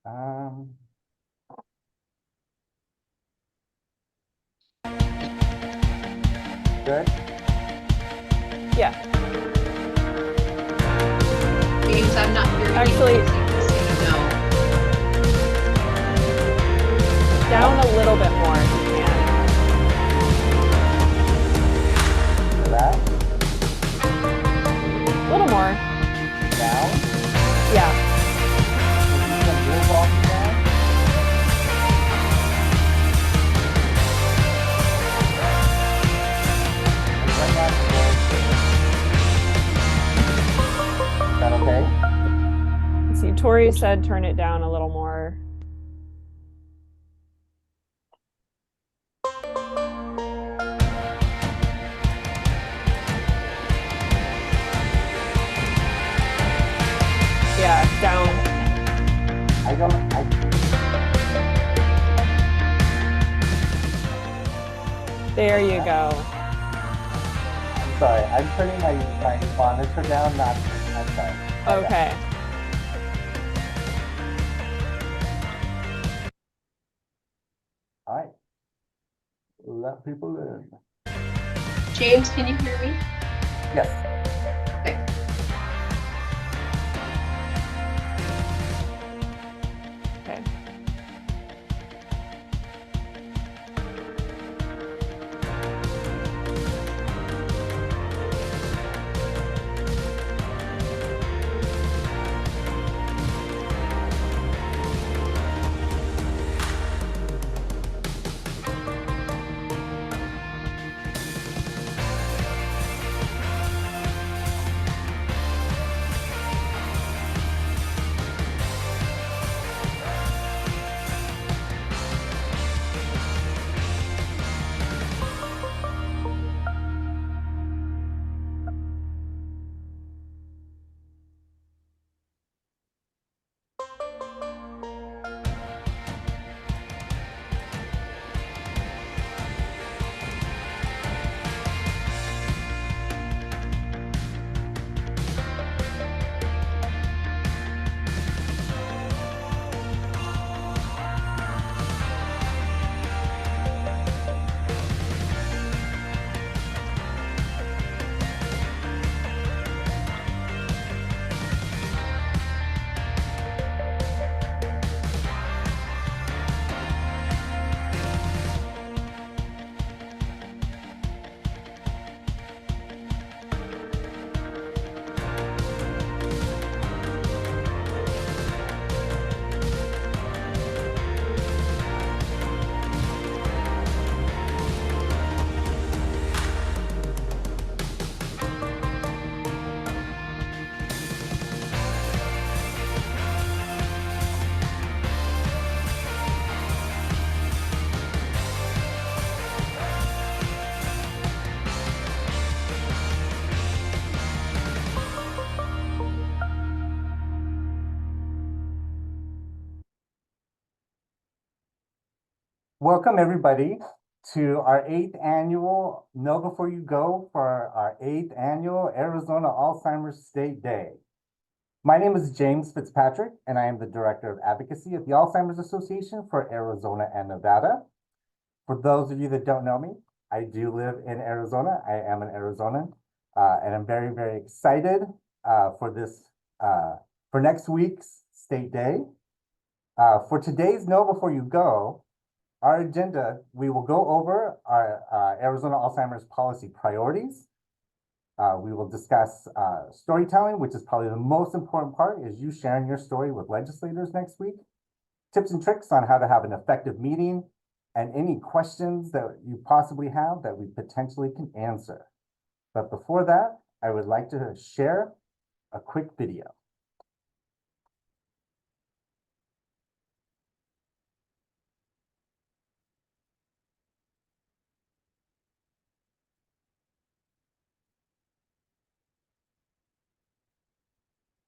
Um, good. Yeah. James, I'm not hearing Actually, you. So you know. down a little bit more if you can. For that. A little more. Down. Yeah. Can you turn your volume down? Like right now, it's very clear. Is that okay? Let's see, Tori said turn it down a little more. Yeah, down. I don't. There you go. I'm sorry. I'm turning my monitor down. Not. I'm sorry. My bad. Okay. All right. Let people in. James, can you hear me? Yes. Okay. Okay. Welcome, everybody, to our 8th annual Know Before You Go for our 8th annual Arizona Alzheimer's State Day. My name is James Fitzpatrick, and I am the Director of Advocacy at the Alzheimer's Association for Arizona and Nevada. For those of you that don't know me, I do live in Arizona. I am an Arizonan, and I'm very, very excited for next week's State Day. For today's Know Before You Go, our agenda, we will go over our Arizona Alzheimer's policy priorities. We will discuss storytelling, which is probably the most important part, is you sharing your story with legislators next week. Tips and tricks on how to have an effective meeting, and any questions that you possibly have that we potentially can answer. But before that, I would like to share a quick video.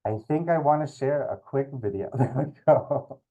I think I want to share a quick video. There we go.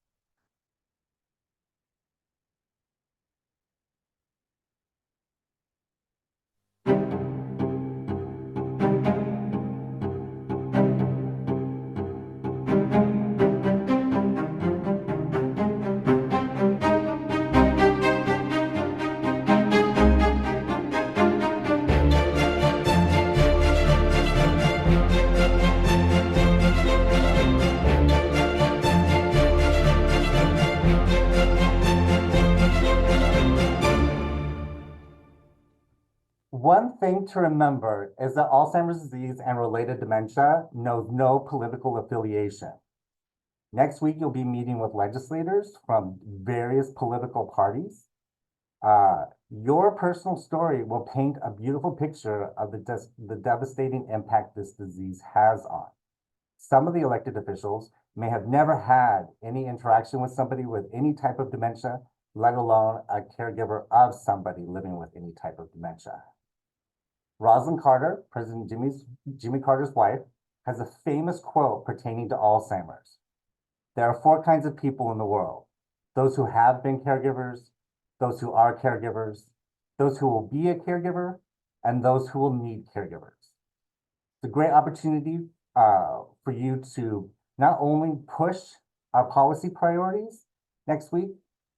One thing to remember is that Alzheimer's disease and related dementia knows no political affiliation. Next week, you'll be meeting with legislators from various political parties. Your personal story will paint a beautiful picture of the devastating impact this disease has on. Some of the elected officials may have never had any interaction with somebody with any type of dementia, let alone a caregiver of somebody living with any type of dementia. Rosalind Carter, President Jimmy Carter's wife, has a famous quote pertaining to Alzheimer's. There are 4 kinds of people in the world: those who have been caregivers, those who are caregivers, those who will be a caregiver, and those who will need caregivers. It's a great opportunity for you to not only push our policy priorities next week,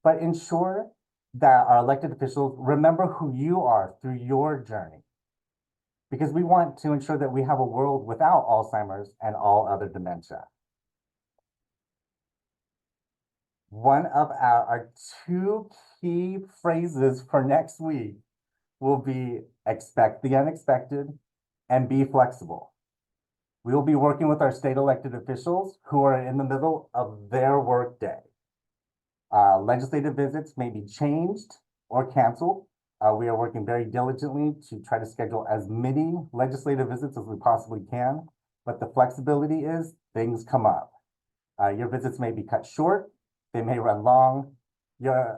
but ensure that our elected officials remember who you are through your journey. Because we want to ensure that we have a world without Alzheimer's and all other dementia. One of our 2 key phrases for next week will be expect the unexpected and be flexible. We will be working with our state elected officials who are in the middle of their workday. Legislative visits may be changed or canceled. We are working very diligently to try to schedule as many legislative visits as we possibly can, but the flexibility is things come up. Your visits may be cut short, they may run long. Your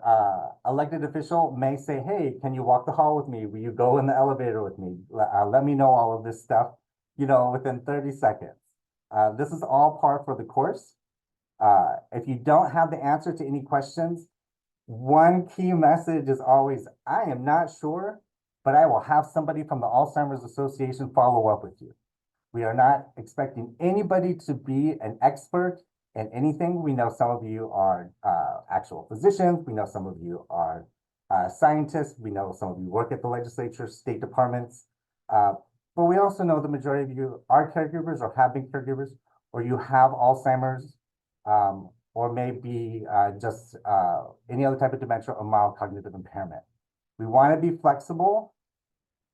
elected official may say, hey, can you walk the hall with me? Will you go in the elevator with me? Let me know all of this stuff, within 30 seconds. This is all par for the course. If you don't have the answer to any questions, one key message is always, I am not sure, but I will have somebody from the Alzheimer's Association follow up with you. We are not expecting anybody to be an expert in anything. We know some of you are actual physicians. We know some of you are scientists. We know some of you work at the legislature, state departments. But we also know the majority of you are caregivers or have been caregivers, or you have Alzheimer's, or maybe just any other type of dementia or mild cognitive impairment. We want to be flexible,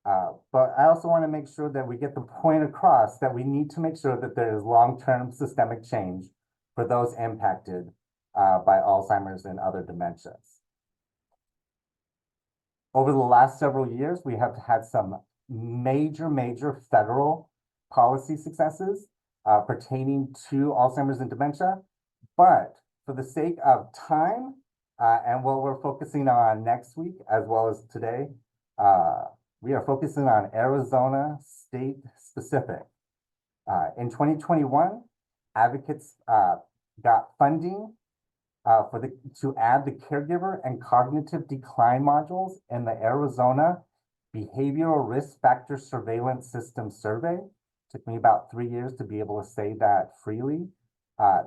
but I also want to make sure that we get the point across that we need to make sure that there is long-term systemic change for those impacted by Alzheimer's and other dementias. Over the last several years, we have had some major federal policy successes pertaining to Alzheimer's and dementia. But for the sake of time and what we're focusing on next week, as well as today, we are focusing on Arizona state specific. In 2021, advocates got funding to add the caregiver and cognitive decline modules in the Arizona Behavioral Risk Factor Surveillance System survey. Took me about 3 years to be able to say that freely.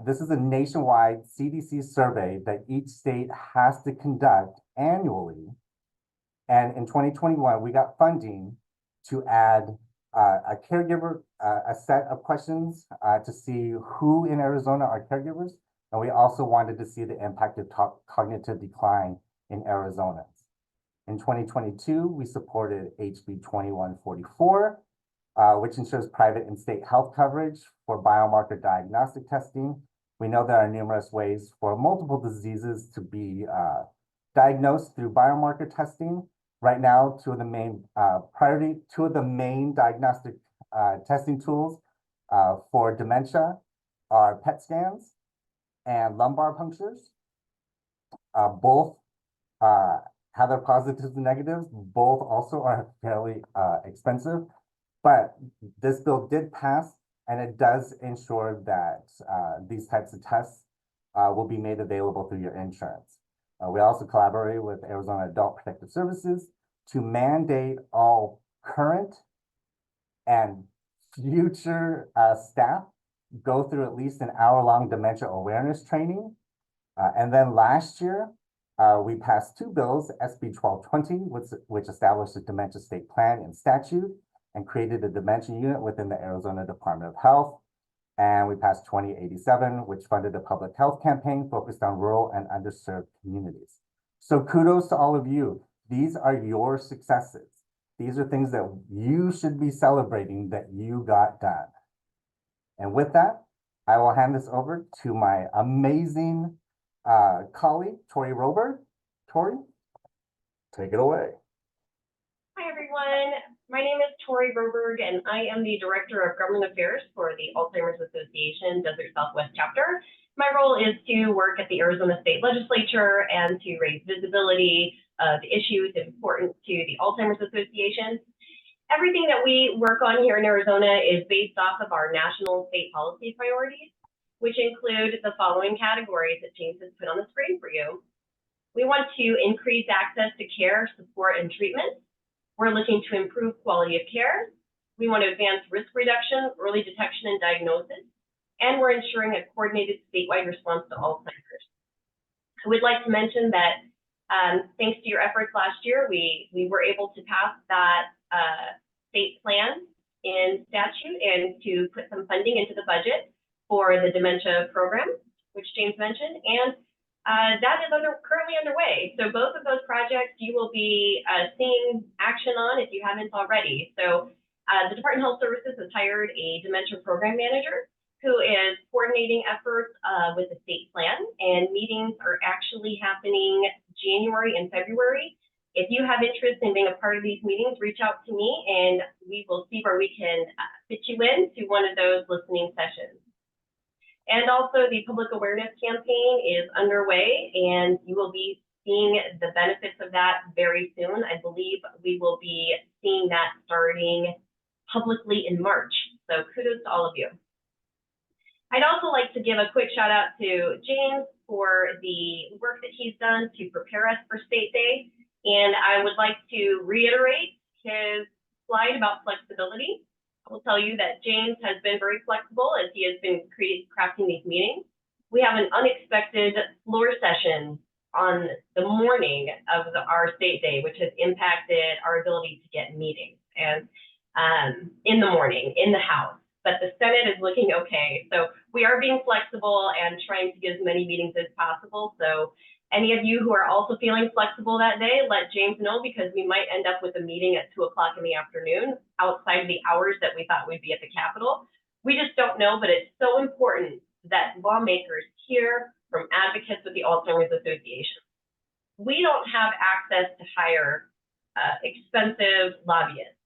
This is a nationwide CDC survey that each state has to conduct annually. And in 2021, we got funding to add a caregiver, a set of questions to see who in Arizona are caregivers. And we also wanted to see the impact of cognitive decline in Arizonans. In 2022, we supported HB 2144, which ensures private and state health coverage for biomarker diagnostic testing. We know there are numerous ways for multiple diseases to be diagnosed through biomarker testing. Right now, two of the main diagnostic testing tools for dementia are PET scans and lumbar punctures. Both have their positives and negatives. Both also are fairly expensive. But this bill did pass, and it does ensure that these types of tests will be made available through your insurance. We also collaborate with Arizona Adult Protective Services to mandate all current and future staff go through at least an hour-long dementia awareness training. And then last year, we passed 2 bills, SB 1220, which established a dementia state plan and statute, and created a dementia unit within the Arizona Department of Health. And we passed 2087, which funded a public health campaign focused on rural and underserved communities. So kudos to all of you. These are your successes. These are things that you should be celebrating that you got done. And with that, I will hand this over to my amazing colleague, Tori Rober. Tori, take it away. Hi, everyone. My name is Tori Broberg, and I am the Director of Government Affairs for the Alzheimer's Association Desert Southwest Chapter. My role is to work at the Arizona State Legislature and to raise visibility of issues important to the Alzheimer's Association. Everything that we work on here in Arizona is based off of our national state policy priorities, which include the following categories that James has put on the screen for you. We want to increase access to care, support, and treatment. We're looking to improve quality of care. We want to advance risk reduction, early detection, and diagnosis. And we're ensuring a coordinated statewide response to Alzheimer's. I would like to mention that thanks to your efforts last year, we were able to pass that state plan in statute and to put some funding into the budget for the dementia program, which James mentioned, and that is currently underway. So both of those projects you will be seeing action on if you haven't already. So the Department of Health Services has hired a dementia program manager who is coordinating efforts with the state plan, and meetings are actually happening January and February. If you have interest in being a part of these meetings, reach out to me and we will see where we can fit you in to one of those listening sessions. And also the public awareness campaign is underway, and you will be seeing the benefits of that very soon. I believe we will be seeing that starting publicly in March. So kudos to all of you. I'd also like to give a quick shout out to James for the work that he's done to prepare us for State Day. And I would like to reiterate his slide about flexibility. I will tell you that James has been very flexible as he has been crafting these meetings. We have an unexpected floor session on the morning of our State Day, which has impacted our ability to get meetings and in the morning in the House. But the Senate is looking okay. So we are being flexible and trying to get as many meetings as possible. So any of you who are also feeling flexible that day, let James know, because we might end up with a meeting at 2 o'clock in the afternoon outside the hours that we thought we'd be at the Capitol. We just don't know, but it's so important that lawmakers hear from advocates with the Alzheimer's Association. We don't have access to hire expensive lobbyists.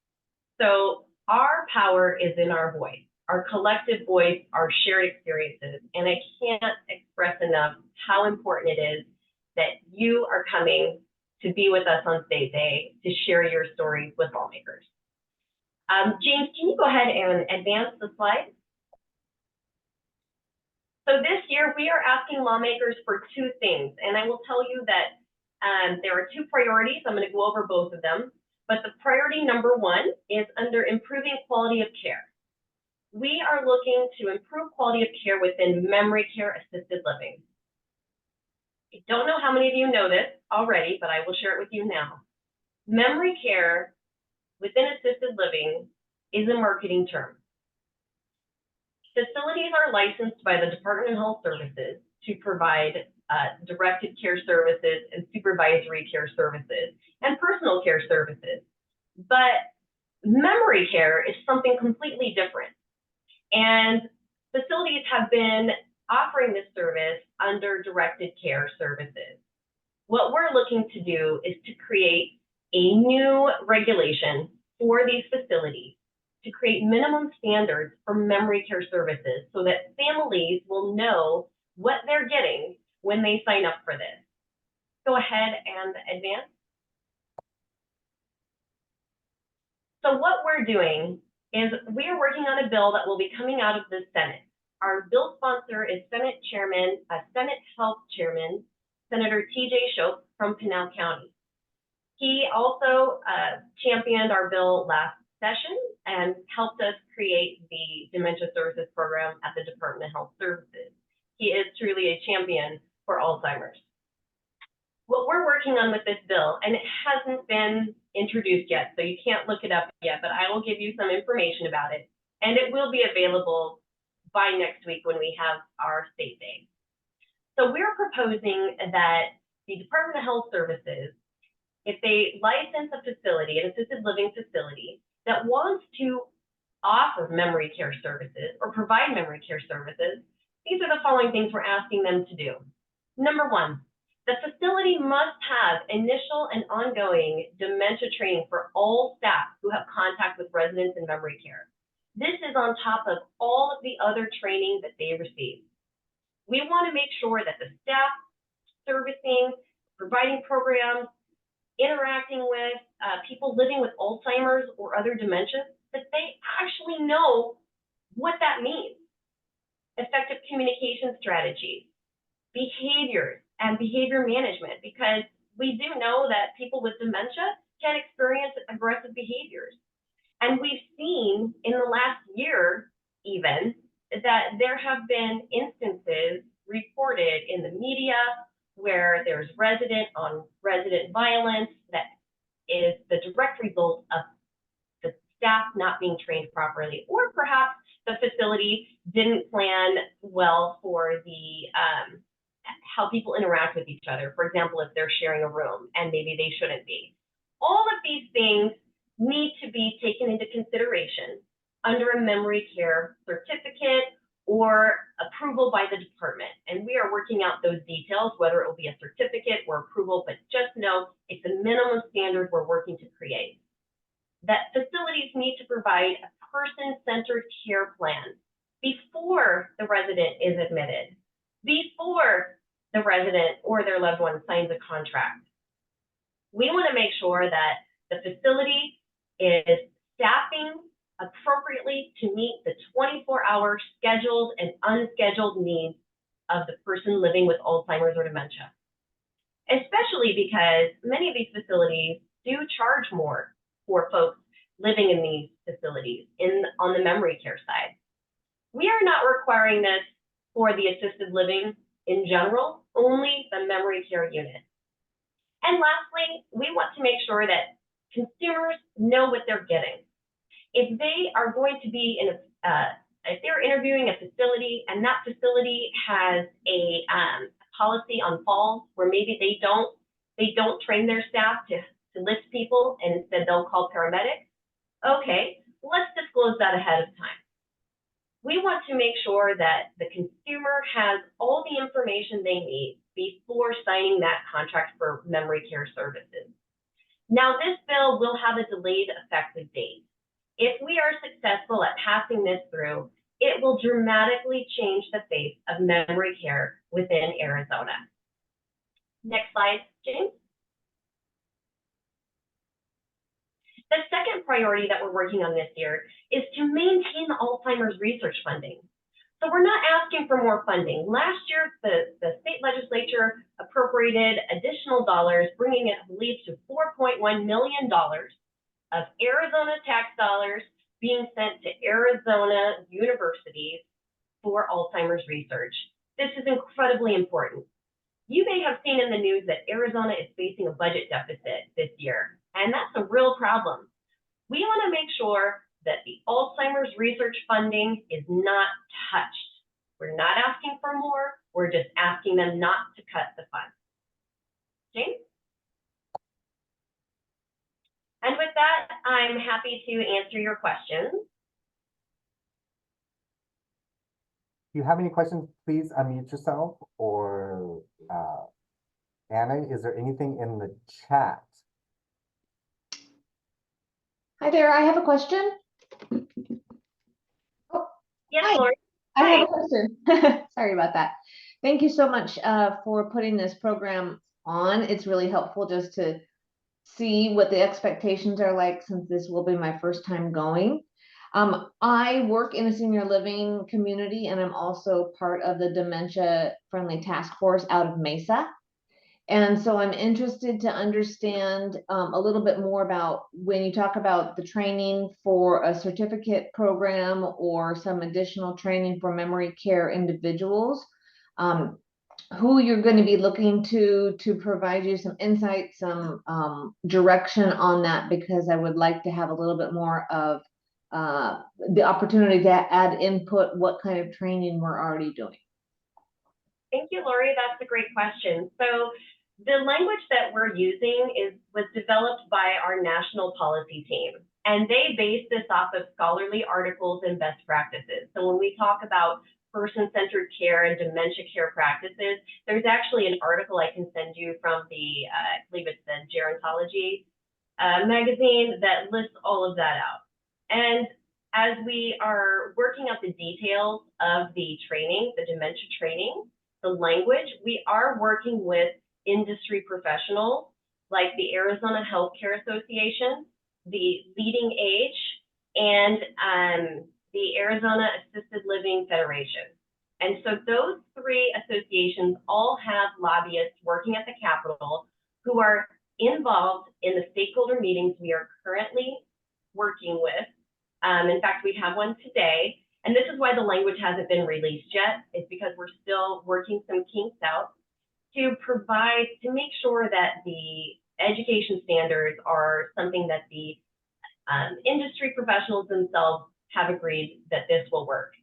So our power is in our voice, our collective voice, our shared experiences. And I can't express enough how important it is that you are coming to be with us on State Day to share your stories with lawmakers. James, can you go ahead and advance the slide? So this year we are asking lawmakers for two things, and I will tell you that there are two priorities. I'm going to go over both of them. But the priority number one is under improving quality of care. We are looking to improve quality of care within memory care assisted living. I don't know how many of you know this already, but I will share it with you now. Memory care within assisted living is a marketing term. Facilities are licensed by the Department of Health Services to provide directed care services and supervisory care services and personal care services. But memory care is something completely different. And facilities have been offering this service under directed care services. What we're looking to do is to create a new regulation for these facilities to create minimum standards for memory care services so that families will know what they're getting when they sign up for this. Go ahead and advance. So what we're doing is we are working on a bill that will be coming out of the Senate. Our bill sponsor is Senate Health Chairman, Senator T.J. Shope from Pinal County. He also championed our bill last session and helped us create the Dementia Services Program at the Department of Health Services. He is truly a champion for Alzheimer's. What we're working on with this bill, and it hasn't been introduced yet, so you can't look it up yet, but I will give you some information about it, and it will be available by next week when we have our State Day. So we're proposing that the Department of Health Services if they license a facility, an assisted living facility, that wants to offer memory care services or provide memory care services, these are the following things we're asking them to do. Number one, the facility must have initial and ongoing dementia training for all staff who have contact with residents in memory care. This is on top of all of the other training that they receive. We want to make sure that the staff servicing, providing programs, interacting with people living with Alzheimer's or other dementias, that they actually know what that means. Effective communication strategies, behaviors, and behavior management, because we do know that people with dementia can experience aggressive behaviors. And we've seen in the last year even that there have been instances reported in the media where there's resident on resident violence that is the direct result of the staff not being trained properly, or perhaps the facility didn't plan well for the how people interact with each other. For example, if they're sharing a room and maybe they shouldn't be. All of these things need to be taken into consideration under a memory care certificate or approval by the department. And we are working out those details, whether it will be a certificate or approval, but just know it's a minimum standard we're working to create. That facilities need to provide a person-centered care plan before the resident is admitted, before the resident or their loved one signs a contract. We want to make sure that the facility is staffing appropriately to meet the 24-hour scheduled and unscheduled needs of the person living with Alzheimer's or dementia. Especially because many of these facilities do charge more for folks living in these facilities on the memory care side. We are not requiring this for the assisted living in general, only the memory care unit. And lastly, we want to make sure that consumers know what they're getting. If they are going to be in if they're interviewing a facility and that facility has a policy on falls where maybe they don't train their staff to list people and instead they'll call paramedics, okay, let's disclose that ahead of time. We want to make sure that the consumer has all the information they need before signing that contract for memory care services. Now, this bill will have a delayed effective date. If we are successful at passing this through, it will dramatically change the face of memory care within Arizona. Next slide, James. The second priority that we're working on this year is to maintain the Alzheimer's research funding. So we're not asking for more funding. Last year, the state legislature appropriated additional dollars, bringing it, I believe, to $4.1 million of Arizona tax dollars being sent to Arizona universities for Alzheimer's research. This is incredibly important. You may have seen in the news that Arizona is facing a budget deficit this year, and that's a real problem. We want to make sure that the Alzheimer's research funding is not touched. We're not asking for more, we're just asking them not to cut the funds. James? And with that, I'm happy to answer your questions. If you have any questions, please unmute yourself, or Anna, is there anything in the chat? Hi there, I have a question. Yes, Hi. Lori. I have a question. Sorry about that. Thank you so much for putting this program on. It's really helpful just to see what the expectations are like, since this will be my first time going. I work in a senior living community, and I'm also part of the dementia friendly task force out of Mesa. And so I'm interested to understand a little bit more about when you talk about the training for a certificate program or some additional training for memory care individuals, who you're going to be looking to provide you some insight, some direction on that, because I would like to have a little bit more of the opportunity to add input, what kind of training we're already doing. Thank you, Lori. That's a great question. So The language that we're using was developed by our national policy team, and they base this off of scholarly articles and best practices. So when we talk about person-centered care and dementia care practices, there's actually an article I can send you from the, I believe it's the Gerontology magazine that lists all of that out. And as we are working out the details of the training, the dementia training, the language, we are working with industry professionals like the Arizona Healthcare Association, the Leading Age, and the Arizona Assisted Living Federation. And so those three associations all have lobbyists working at the Capitol who are involved in the stakeholder meetings we are currently working with. In fact, we have one today, and this is why the language hasn't been released yet. It's because we're still working some kinks out to make sure that the education standards are something that the industry professionals themselves have agreed that this will work.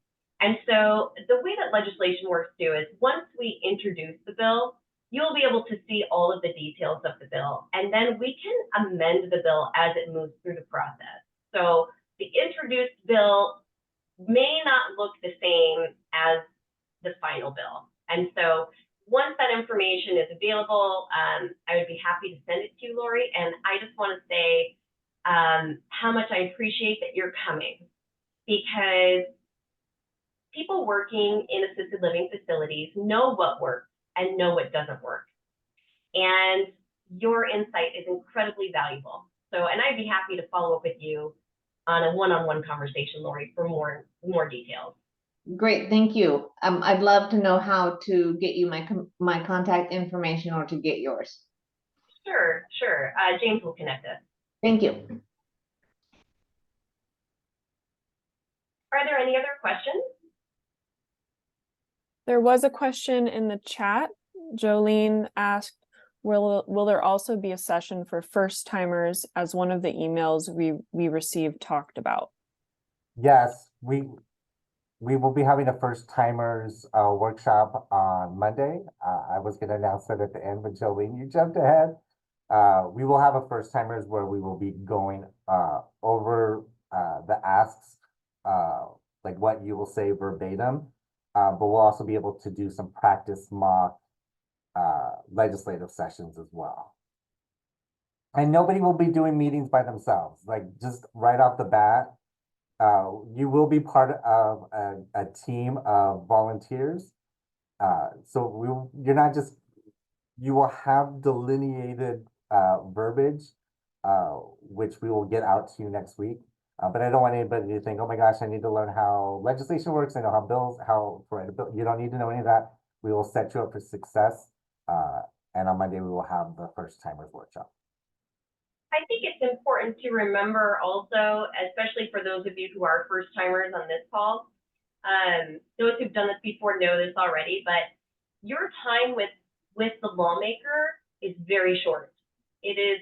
And so the way that legislation works too is once we introduce the bill, you'll be able to see all of the details of the bill, and then we can amend the bill as it moves through the process. So the introduced bill may not look the same as the final bill. And so once that information is available, I would be happy to send it to you, Lori. And I just want to say how much I appreciate that you're coming, because people working in assisted living facilities know what works and know what doesn't work. And your insight is incredibly valuable. So, and I'd be happy to follow up with you on a one-on-one conversation, Lori, for more details. Great, thank you. I'd love to know how to get you my contact information or to get yours. Sure. James will connect us. Thank you. Are there any other questions? There was a question in the chat. Jolene asked, will there also be a session for first timers, as one of the emails we received talked about? Yes, we will be having a first timers workshop on Monday. I was going to announce that at the end, but Jolene, you jumped ahead. We will have a first timers where we will be going over the asks, like what you will say verbatim, but we'll also be able to do some practice mock legislative sessions as well. And nobody will be doing meetings by themselves. Like, just right off the bat, you will be part of a team of volunteers. So you're not just, you will have delineated verbiage, which we will get out to you next week. But I don't want anybody to think, oh my gosh, I need to learn how legislation works. I know how bills, how to write a bill. You don't need to know any of that. We will set you up for success. And on Monday, we will have the first timers workshop. I think it's important to remember also, especially for those of you who are first timers on this call, those who've done this before know this already, but your time with the lawmaker is very short. It is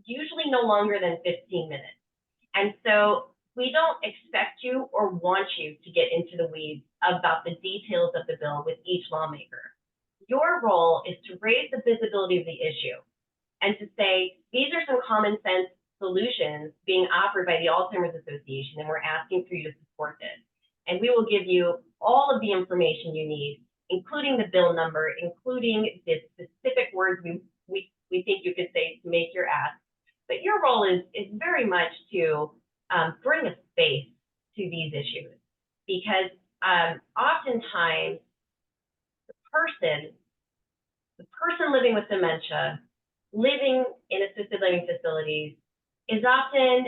usually no longer than 15 minutes. And so we don't expect you or want you to get into the weeds about the details of the bill with each lawmaker. Your role is to raise the visibility of the issue and to say, these are some common sense solutions being offered by the Alzheimer's Association, and we're asking for you to support this. And we will give you all of the information you need, including the bill number, including the specific words we think you could say to make your ask. But your role is very much to bring a face to these issues, because oftentimes the person living with dementia, living in assisted living facilities, is often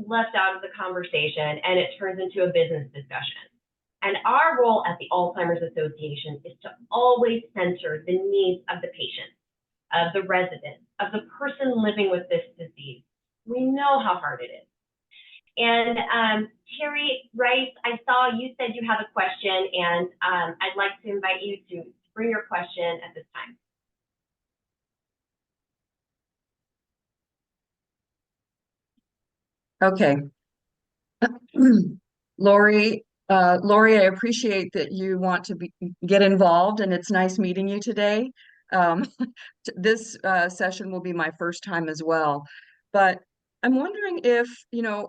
left out of the conversation, and it turns into a business discussion. And our role at the Alzheimer's Association is to always center the needs of the patient, of the resident, of the person living with this disease. We know how hard it is. And Terry Rice, I saw you said you have a question, and I'd like to invite you to bring your question at this time. Okay. Lori, I appreciate that you want to get involved, and it's nice meeting you today. This session will be my first time as well. But I'm wondering if,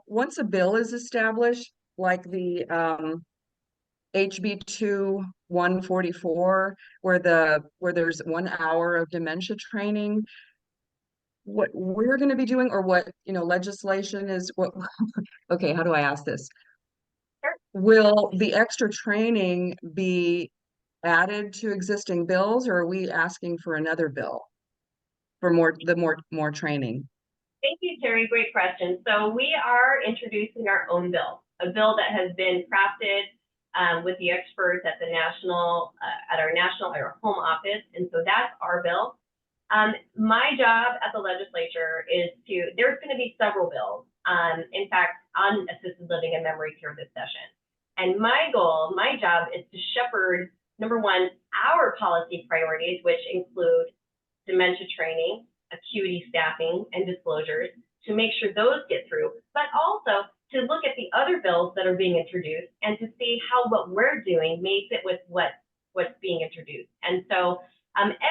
once a bill is established, like the HB 144, where there's 1 hour of dementia training, what we're going to be doing, or what legislation is what okay, how do I ask this? Sure. Will the extra training be added to existing bills, or are we asking for another bill for more training? Thank you, Terry. Great question. So we are introducing our own bill, a bill that has been crafted with the experts at our home office, and so that's our bill. My job at the legislature is there's going to be several bills, in fact, on assisted living and memory care this session. And my job is to shepherd, number one, our policy priorities, which include dementia training, acuity staffing, and disclosures, to make sure those get through, but also to look at the other bills that are being introduced and to see how what we're doing may fit with what's being introduced. And so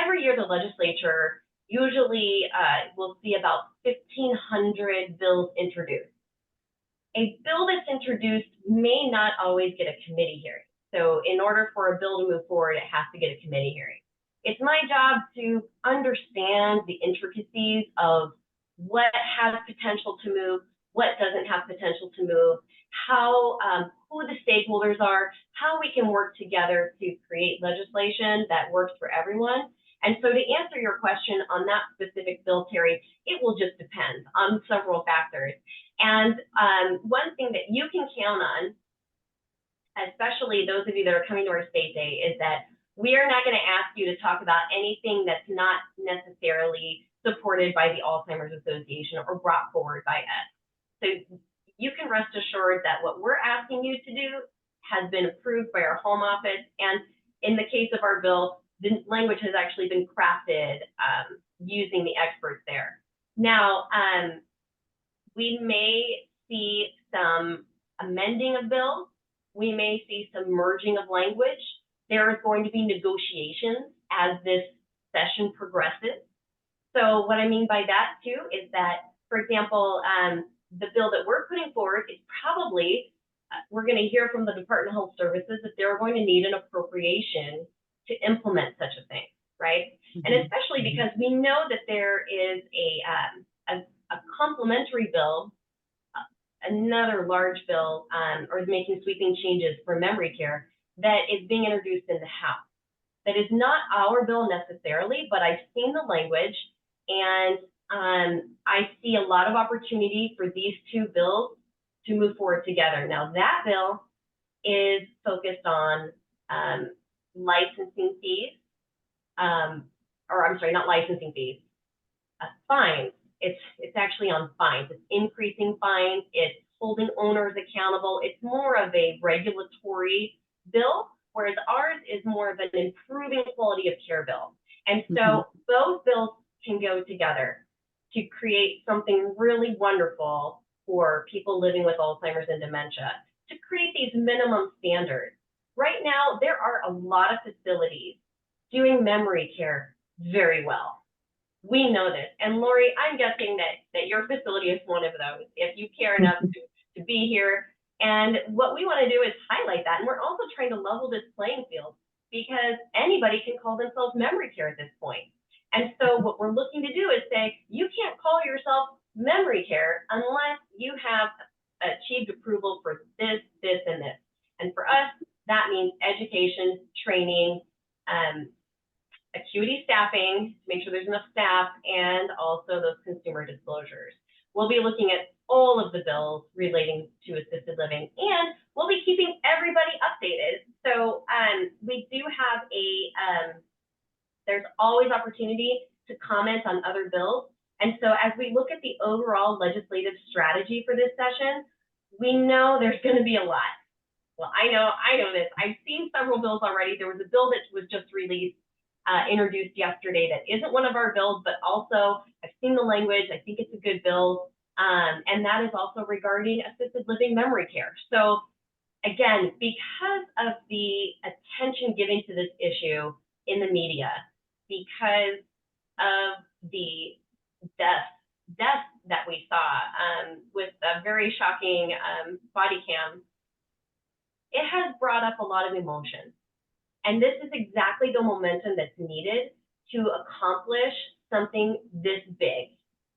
every year the legislature usually will see about 1,500 bills introduced. A bill that's introduced may not always get a committee hearing. So in order for a bill to move forward, it has to get a committee hearing. It's my job to understand the intricacies of what has potential to move, what doesn't have potential to move, who the stakeholders are, how we can work together to create legislation that works for everyone. And so to answer your question on that specific bill, Terry, it will just depend on several factors. And one thing that you can count on, especially those of you that are coming to our state day, is that we are not going to ask you to talk about anything that's not necessarily supported by the Alzheimer's Association or brought forward by us. So you can rest assured that what we're asking you to do has been approved by our home office. And in the case of our bill, the language has actually been crafted using the experts there. Now, we may see some amending of bills. We may see some merging of language. There is going to be negotiations as this session progresses. So what I mean by that too is that, for example, the bill that we're putting forward is probably, we're going to hear from the Department of Health Services that they're going to need an appropriation to implement such a thing, right? Mm-hmm. And especially because we know that there is a complementary bill, another large bill, or is making sweeping changes for memory care that is being introduced in the House. That is not our bill necessarily, but I've seen the language, and I see a lot of opportunity for these two bills to move forward together. Now, that bill is focused on licensing fees, or I'm sorry, not licensing fees, fines. It's actually on fines. It's increasing fines. It's holding owners accountable. It's more of a regulatory bill, whereas ours is more of an improving quality of care bill. And so both bills can go together to create something really wonderful for people living with Alzheimer's and dementia, to create these minimum standards. Right now, there are a lot of facilities doing memory care very well. We know this. And Lori, I'm guessing that your facility is one of those, if you care enough to be here. And what we want to do is highlight that. And we're also trying to level this playing field, because anybody can call themselves memory care at this point. And so what we're looking to do is say, you can't call yourself memory care unless you have achieved approval for this, this, and this. And for us, that means education, training, acuity staffing, to make sure there's enough staff, and also those consumer disclosures. We'll be looking at all of the bills relating to assisted living, and we'll be keeping everybody updated. So we do have there's always opportunity to comment on other bills. And so as we look at the overall legislative strategy for this session, we know there's going to be a lot. Well, I know this. I've seen several bills already. There was a bill that was just released, introduced yesterday, that isn't one of our bills, but also I've seen the language. I think it's a good bill. And that is also regarding assisted living memory care. So again, because of the attention given to this issue in the media, because of the death that we saw with a very shocking body cam. It has brought up a lot of emotion. And this is exactly the momentum that's needed to accomplish something this big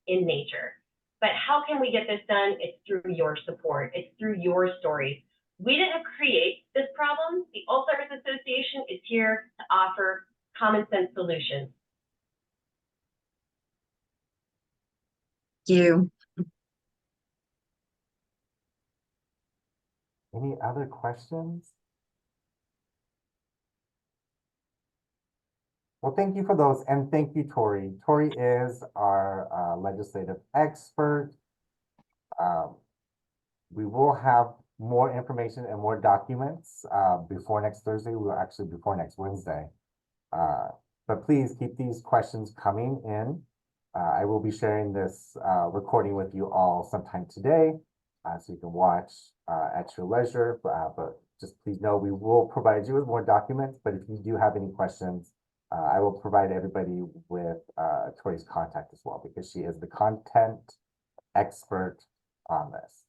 in nature. But how can we get this done? It's through your support. It's through your stories. We didn't create this problem. The Alzheimer's Association is here to offer common sense solutions. Thank you. Any other questions? Well, thank you for those, and thank you, Tori. Tori is our legislative expert. We will have more information and more documents before next Thursday. Well, actually before next Wednesday. But please keep these questions coming in. I will be sharing this recording with you all sometime today, so you can watch at your leisure. But just please know we will provide you with more documents. But if you do have any questions, I will provide everybody with Tori's contact as well, because she is the content expert on this.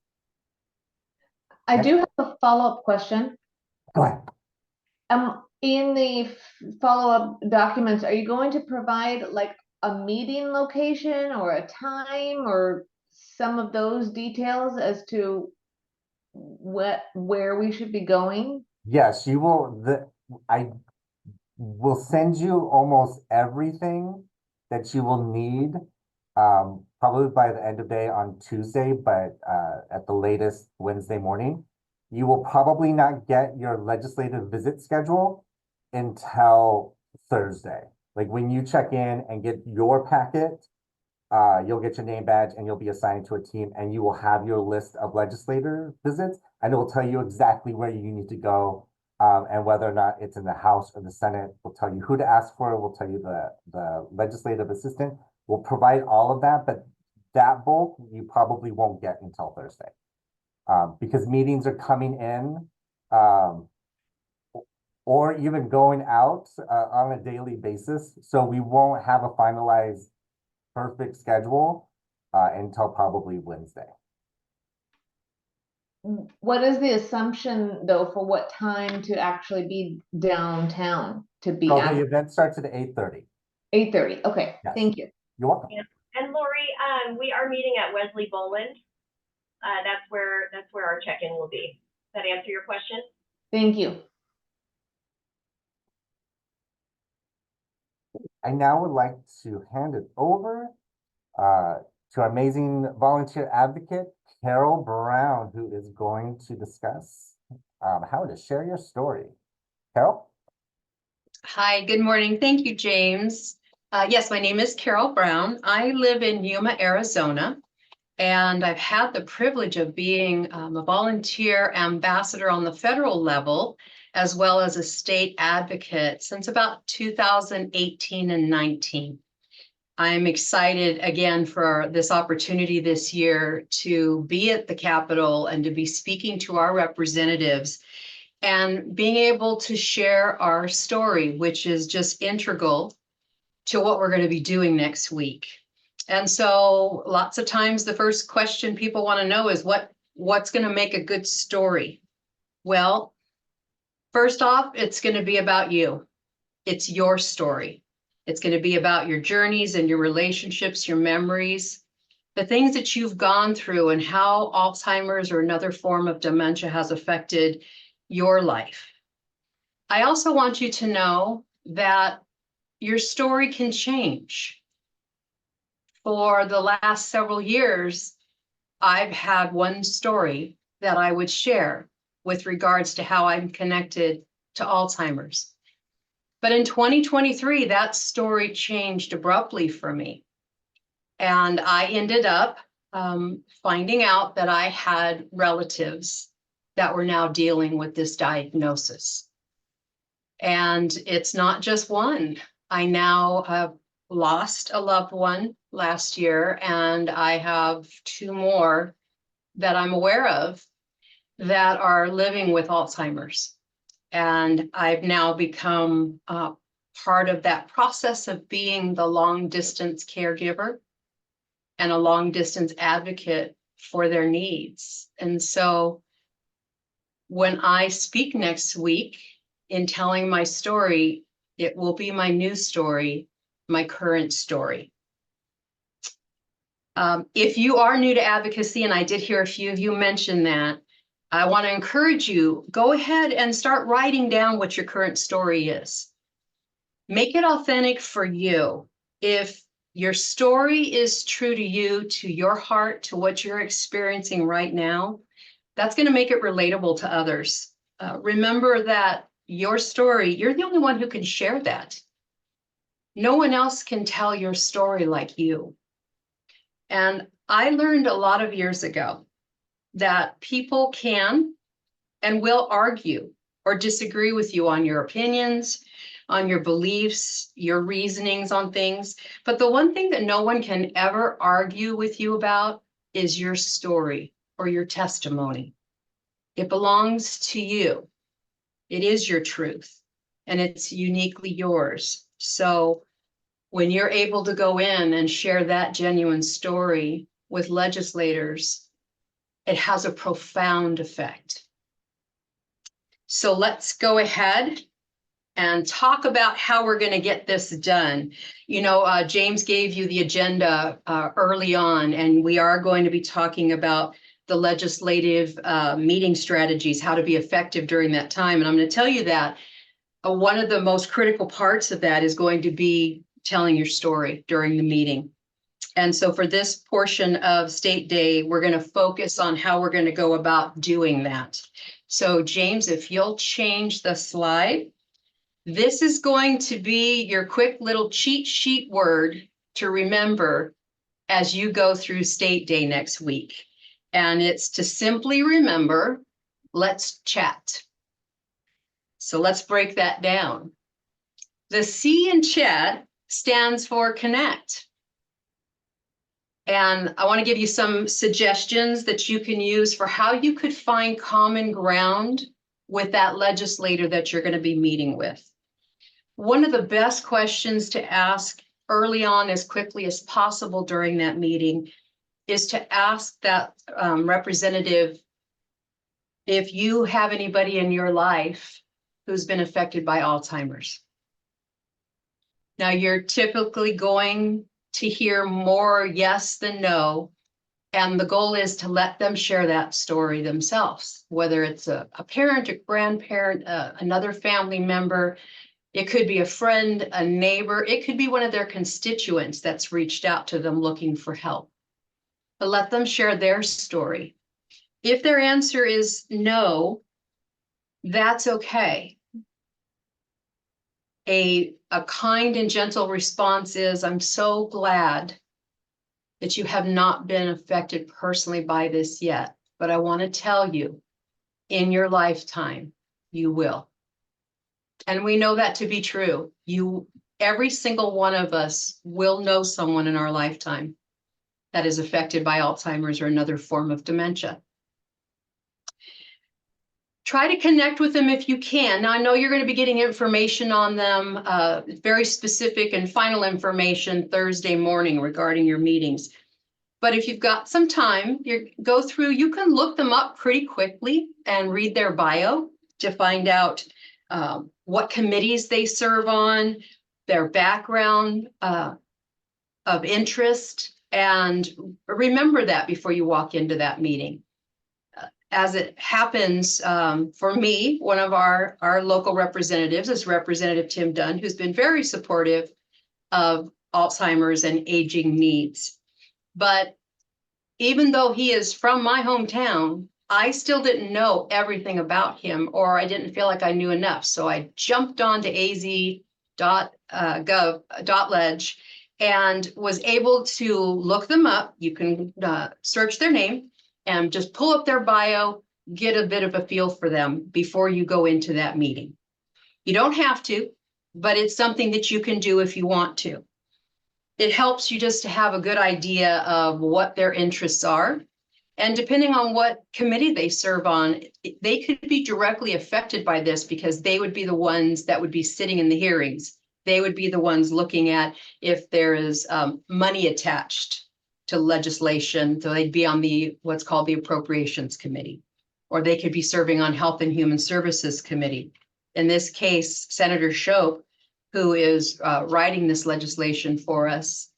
I do have a follow-up question. Go ahead. In the follow-up documents, are you going to provide like a meeting location or a time or some of those details as to where we should be going? Yes, you will. I will send you almost everything that you will need, probably by the end of day on Tuesday, but at the latest Wednesday morning. You will probably not get your legislative visit schedule until Thursday. Like when you check in and get your packet, you'll get your name badge and you'll be assigned to a team, and you will have your list of legislator visits, and it will tell you exactly where you need to go, and whether or not it's in the House or the Senate. Will tell you who to ask for. Will tell you the legislative assistant. Will provide all of that, but that bulk you probably won't get until Thursday, because meetings are coming in, or even going out on a daily basis. So we won't have a finalized perfect schedule until probably Wednesday. What is the assumption though for what time to actually be downtown to be So at the event starts at 8:30. 8:30? Okay, Yes. thank you. You're welcome. Yeah. And Lori, we are meeting at Wesley Boland. That's where our check-in will be. Does that answer your question? Thank you. I now would like to hand it over to our amazing volunteer advocate, Carol Brown, who is going to discuss how to share your story. Carol? Hi, good morning. Thank you, James. Yes, my name is Carol Brown. I live in Yuma, Arizona, and I've had the privilege of being a volunteer ambassador on the federal level, as well as a state advocate since about 2018 and 19. I'm excited again for this opportunity this year to be at the Capitol and to be speaking to our representatives and being able to share our story, which is just integral to what we're going to be doing next week. And so lots of times the first question people want to know is what's going to make a good story? Well, first off, it's going to be about you. It's your story. It's going to be about your journeys and your relationships, your memories, the things that you've gone through and how Alzheimer's or another form of dementia has affected your life. I also want you to know that your story can change. For the last several years, I've had one story that I would share with regards to how I'm connected to Alzheimer's. But in 2023, that story changed abruptly for me. And I ended up finding out that I had relatives that were now dealing with this diagnosis. And it's not just one. I now have lost a loved one last year, and I have two more that I'm aware of that are living with Alzheimer's. And I've now become part of that process of being the long distance caregiver and a long distance advocate for their needs. And so when I speak next week in telling my story, it will be my new story, my current story. If you are new to advocacy, and I did hear a few of you mention that, I want to encourage you, go ahead and start writing down what your current story is. Make it authentic for you. If your story is true to you, to your heart, to what you're experiencing right now, that's going to make it relatable to others. Remember that your story, you're the only one who can share that. No one else can tell your story like you. And I learned a lot of years ago that people can and will argue or disagree with you on your opinions, on your beliefs, your reasonings on things. But the one thing that no one can ever argue with you about is your story or your testimony. It belongs to you. It is your truth, and it's uniquely yours. So when you're able to go in and share that genuine story with legislators, it has a profound effect. So let's go ahead and talk about how we're going to get this done. You know, James gave you the agenda early on, and we are going to be talking about the legislative meeting strategies, how to be effective during that time. And I'm going to tell you that one of the most critical parts of that is going to be telling your story during the meeting. And so for this portion of State Day, we're going to focus on how we're going to go about doing that. So James, if you'll change the slide, this is going to be your quick little cheat sheet word to remember as you go through State Day next week. And it's to simply remember, let's chat. So let's break that down. The C in chat stands for connect. And I want to give you some suggestions that you can use for how you could find common ground with that legislator that you're going to be meeting with. One of the best questions to ask early on, as quickly as possible during that meeting, is to ask that representative if you have anybody in your life who's been affected by Alzheimer's. Now, you're typically going to hear more yes than no, and the goal is to let them share that story themselves, whether it's a parent, a grandparent, another family member. It could be a friend, a neighbor. It could be one of their constituents that's reached out to them looking for help. But let them share their story. If their answer is no, that's okay. A kind and gentle response is, I'm so glad that you have not been affected personally by this yet, but I want to tell you, in your lifetime, you will. And we know that to be true. Every single one of us will know someone in our lifetime that is affected by Alzheimer's or another form of dementia. Try to connect with them if you can. Now, I know you're going to be getting information on them, very specific and final information Thursday morning regarding your meetings. But if you've got some time, you can look them up pretty quickly and read their bio to find out what committees they serve on, their background of interest, and remember that before you walk into that meeting. As it happens, for me, one of our local representatives is Representative Tim Dunn, who's been very supportive of Alzheimer's and aging needs. But even though he is from my hometown, I still didn't know everything about him, or I didn't feel like I knew enough. So I jumped onto az.gov.leg and was able to look them up. You can search their name and just pull up their bio, get a bit of a feel for them before you go into that meeting. You don't have to, but it's something that you can do if you want to. It helps you just to have a good idea of what their interests are. And depending on what committee they serve on, they could be directly affected by this because they would be the ones that would be sitting in the hearings They would be the ones looking at if there is money attached to legislation. So they'd be on the what's called the Appropriations Committee, or they could be serving on Health and Human Services Committee. In this case, Senator Shope, who is writing this legislation for us,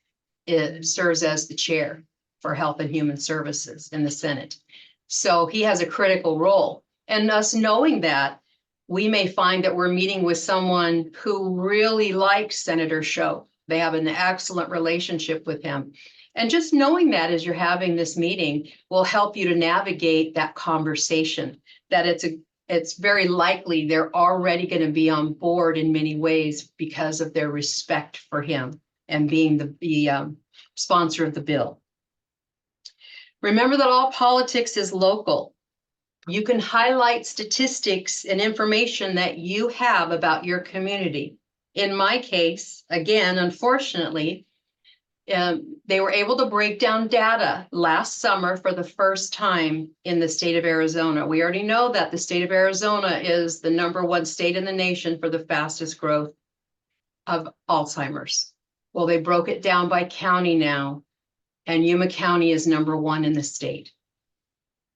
serves as the chair for Health and Human Services in the Senate. So he has a critical role. And us knowing that, we may find that we're meeting with someone who really likes Senator Shope. They have an excellent relationship with him. And just knowing that as you're having this meeting will help you to navigate that conversation, that it's very likely they're already going to be on board in many ways because of their respect for him and being the sponsor of the bill. Remember that all politics is local. You can highlight statistics and information that you have about your community. In my case, again, unfortunately, they were able to break down data last summer for the first time in the state of Arizona. We already know that the state of Arizona is the #1 state in the nation for the fastest growth of Alzheimer's. Well, they broke it down by county now, and Yuma County is #1 in the state.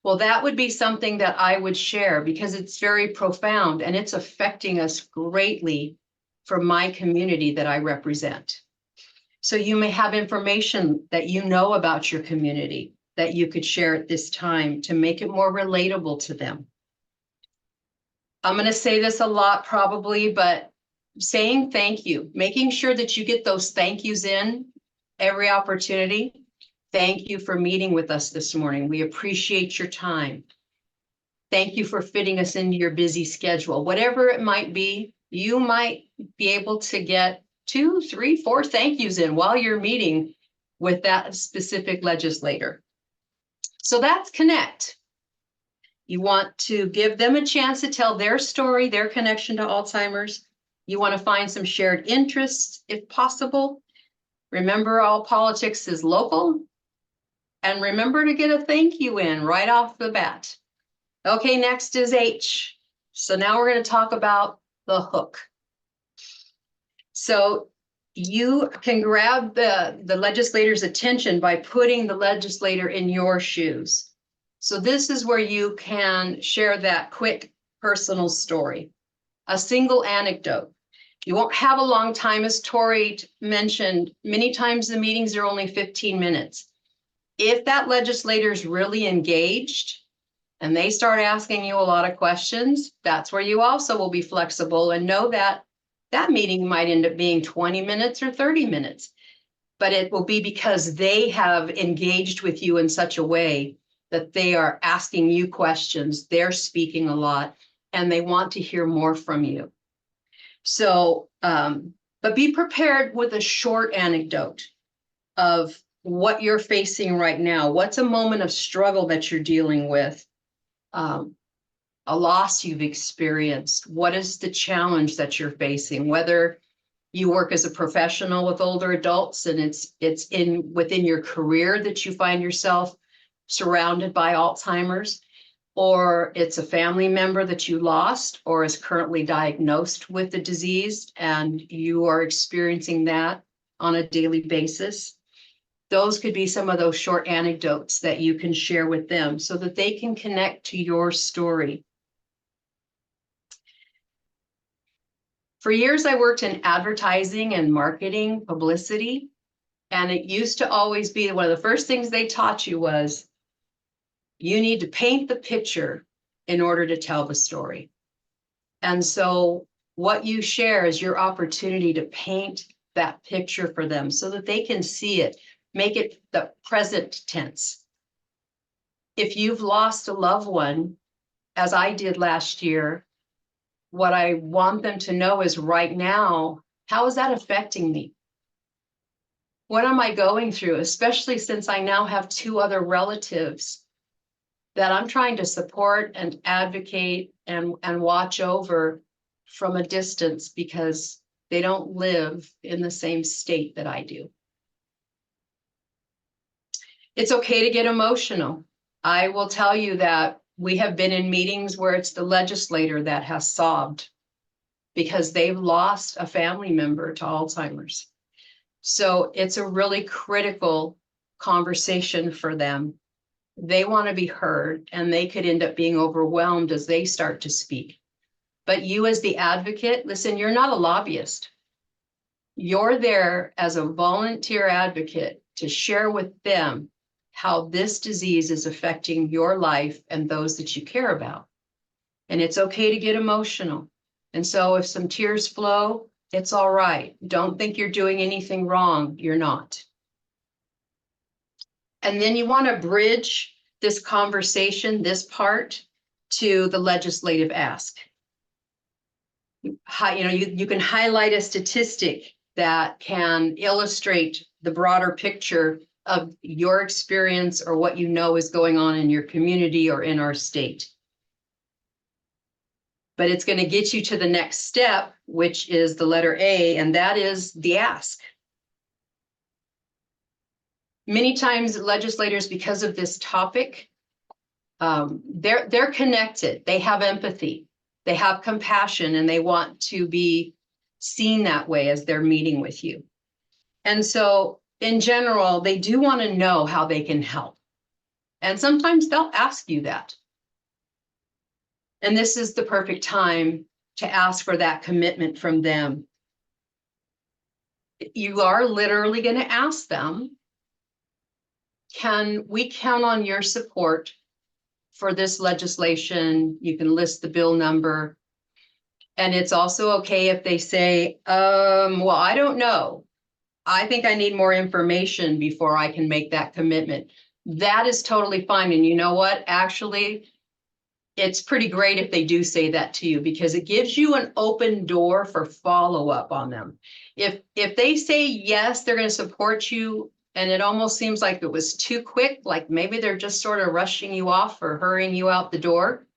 Well, that would be something that I would share because it's very profound and it's affecting us greatly for my community that I represent. So you may have information that you know about your community that you could share at this time to make it more relatable to them. I'm going to say this a lot probably, but saying thank you, making sure that you get those thank yous in every opportunity. Thank you for meeting with us this morning. We appreciate your time. Thank you for fitting us into your busy schedule. Whatever it might be, you might be able to get 2, 3, 4 thank yous in while you're meeting with that specific legislator. So that's connect. You want to give them a chance to tell their story, their connection to Alzheimer's. You want to find some shared interests if possible. Remember, all politics is local. And remember to get a thank you in right off the bat. Okay, next is H. So now we're going to talk about the hook. So you can grab the legislator's attention by putting the legislator in your shoes. So this is where you can share that quick personal story, a single anecdote. You won't have a long time, as Tori mentioned. Many times the meetings are only 15 minutes. If that legislator is really engaged and they start asking you a lot of questions, that's where you also will be flexible and know that that meeting might end up being 20 minutes or 30 minutes, but it will be because they have engaged with you in such a way that they are asking you questions, they're speaking a lot, and they want to hear more from you. So, but be prepared with a short anecdote of what you're facing right now. What's a moment of struggle that you're dealing with? A loss you've experienced. What is the challenge that you're facing? Whether you work as a professional with older adults and it's within your career that you find yourself surrounded by Alzheimer's, or it's a family member that you lost or is currently diagnosed with the disease and you are experiencing that on a daily basis. Those could be some of those short anecdotes that you can share with them so that they can connect to your story. For years, I worked in advertising and marketing, publicity, and it used to always be one of the first things they taught you was you need to paint the picture in order to tell the story. And so what you share is your opportunity to paint that picture for them so that they can see it. Make it the present tense. If you've lost a loved one, as I did last year, what I want them to know is right now, how is that affecting me? What am I going through, especially since I now have 2 other relatives that I'm trying to support and advocate and watch over from a distance because they don't live in the same state that I do. It's okay to get emotional. I will tell you that we have been in meetings where it's the legislator that has sobbed because they've lost a family member to Alzheimer's. So it's a really critical conversation for them. They want to be heard, and they could end up being overwhelmed as they start to speak. But you as the advocate, listen, you're not a lobbyist. You're there as a volunteer advocate to share with them how this disease is affecting your life and those that you care about. And it's okay to get emotional. And so if some tears flow, it's all right. Don't think you're doing anything wrong. You're not. And then you want to bridge this conversation, this part, to the legislative ask. You can highlight a statistic that can illustrate the broader picture of your experience or what you know is going on in your community or in our state. But it's going to get you to the next step, which is the letter A, and that is the ask. Many times legislators, because of this topic, they're connected. They have empathy. They have compassion, and they want to be seen that way as they're meeting with you. And so in general, they do want to know how they can help. And sometimes they'll ask you that. And this is the perfect time to ask for that commitment from them. You are literally going to ask them, can we count on your support for this legislation? You can list the bill number. And it's also okay if they say, well, I don't know. I think I need more information before I can make that commitment. That is totally fine. And you know what? Actually, it's pretty great if they do say that to you, because it gives you an open door for follow-up on them. If they say yes, they're going to support you, and it almost seems like it was too quick, like maybe they're just sort of rushing you off or hurrying you out the door,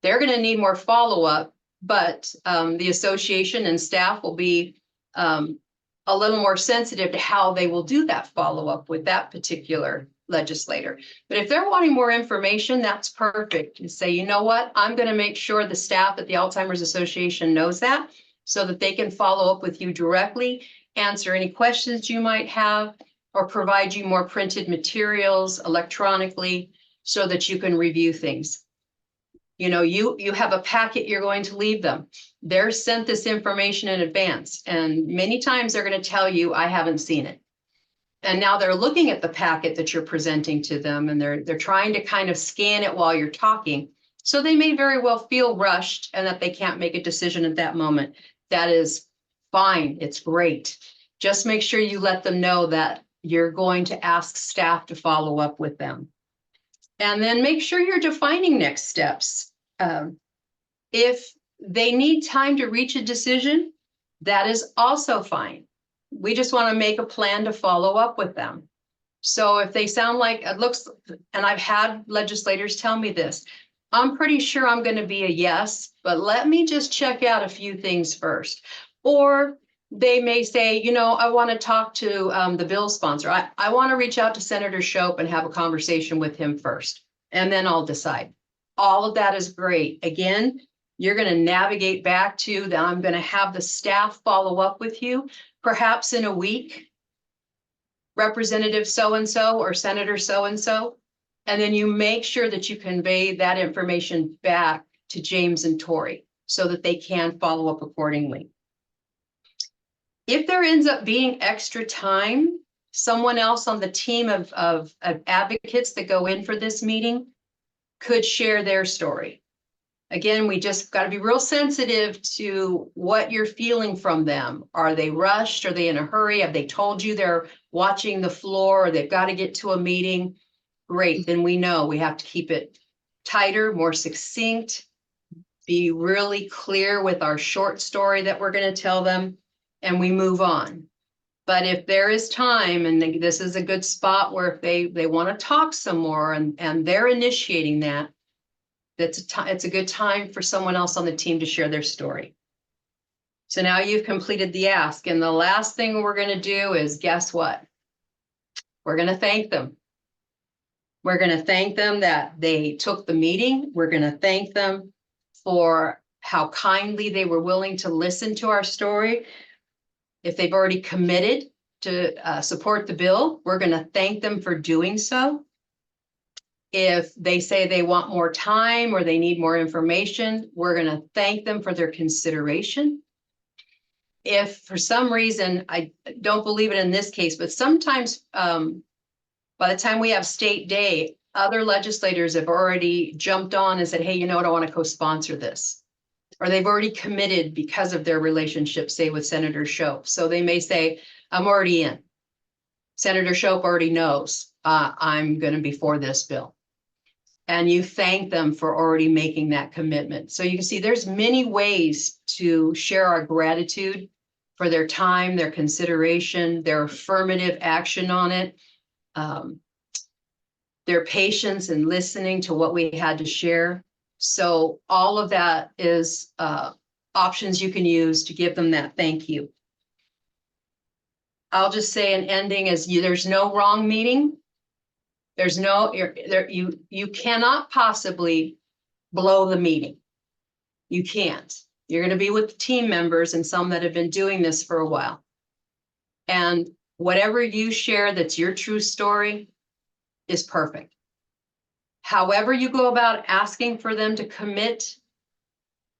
they're going to need more follow-up. But the association and staff will be a little more sensitive to how they will do that follow-up with that particular legislator. But if they're wanting more information, that's perfect. You say, you know what, I'm going to make sure the staff at the Alzheimer's Association knows that, so that they can follow up with you directly, answer any questions you might have, or provide you more printed materials electronically so that you can review things. You know, you have a packet you're going to leave them. They're sent this information in advance, and many times they're going to tell you, I haven't seen it. And now they're looking at the packet that you're presenting to them, and they're trying to kind of scan it while you're talking. So they may very well feel rushed and that they can't make a decision at that moment. That is fine. It's great. Just make sure you let them know that you're going to ask staff to follow up with them. And then make sure you're defining next steps. If they need time to reach a decision, that is also fine. We just want to make a plan to follow up with them. So if they sound like it looks, and I've had legislators tell me this, I'm pretty sure I'm going to be a yes, but let me just check out a few things first. Or they may say, you know, I want to talk to the bill sponsor. I want to reach out to Senator Shope and have a conversation with him first, and then I'll decide. All of that is great. Again, you're going to navigate back to that. I'm going to have the staff follow up with you, perhaps in a week, Representative so-and-so or Senator so-and-so. And then you make sure that you convey that information back to James and Tori so that they can follow up accordingly. If there ends up being extra time, someone else on the team of advocates that go in for this meeting could share their story. Again, we just got to be real sensitive to what you're feeling from them. Are they rushed? Are they in a hurry? Have they told you they're watching the floor or they've got to get to a meeting? Great, then we know we have to keep it tighter, more succinct, be really clear with our short story that we're going to tell them, and we move on. But if there is time, and this is a good spot where if they want to talk some more and they're initiating that, it's a good time for someone else on the team to share their story. So now you've completed the ask, and the last thing we're going to do is, guess what? We're going to thank them. We're going to thank them that they took the meeting. We're going to thank them for how kindly they were willing to listen to our story. If they've already committed to support the bill, we're going to thank them for doing so. If they say they want more time or they need more information, we're going to thank them for their consideration. If for some reason, I don't believe it in this case, but sometimes by the time we have state day, other legislators have already jumped on and said, hey, you know what, I want to co-sponsor this. Or they've already committed because of their relationship, say with Senator Shope. So they may say, I'm already in. Senator Shope already knows I'm going to be for this bill. And you thank them for already making that commitment. So you can see there's many ways to share our gratitude for their time, their consideration, their affirmative action on it, their patience in listening to what we had to share. So all of that is options you can use to give them that thank you. I'll just say an ending is there's no wrong meeting. There's no, you cannot possibly blow the meeting. You can't. You're going to be with team members and some that have been doing this for a while. And whatever you share that's your true story is perfect. However you go about asking for them to commit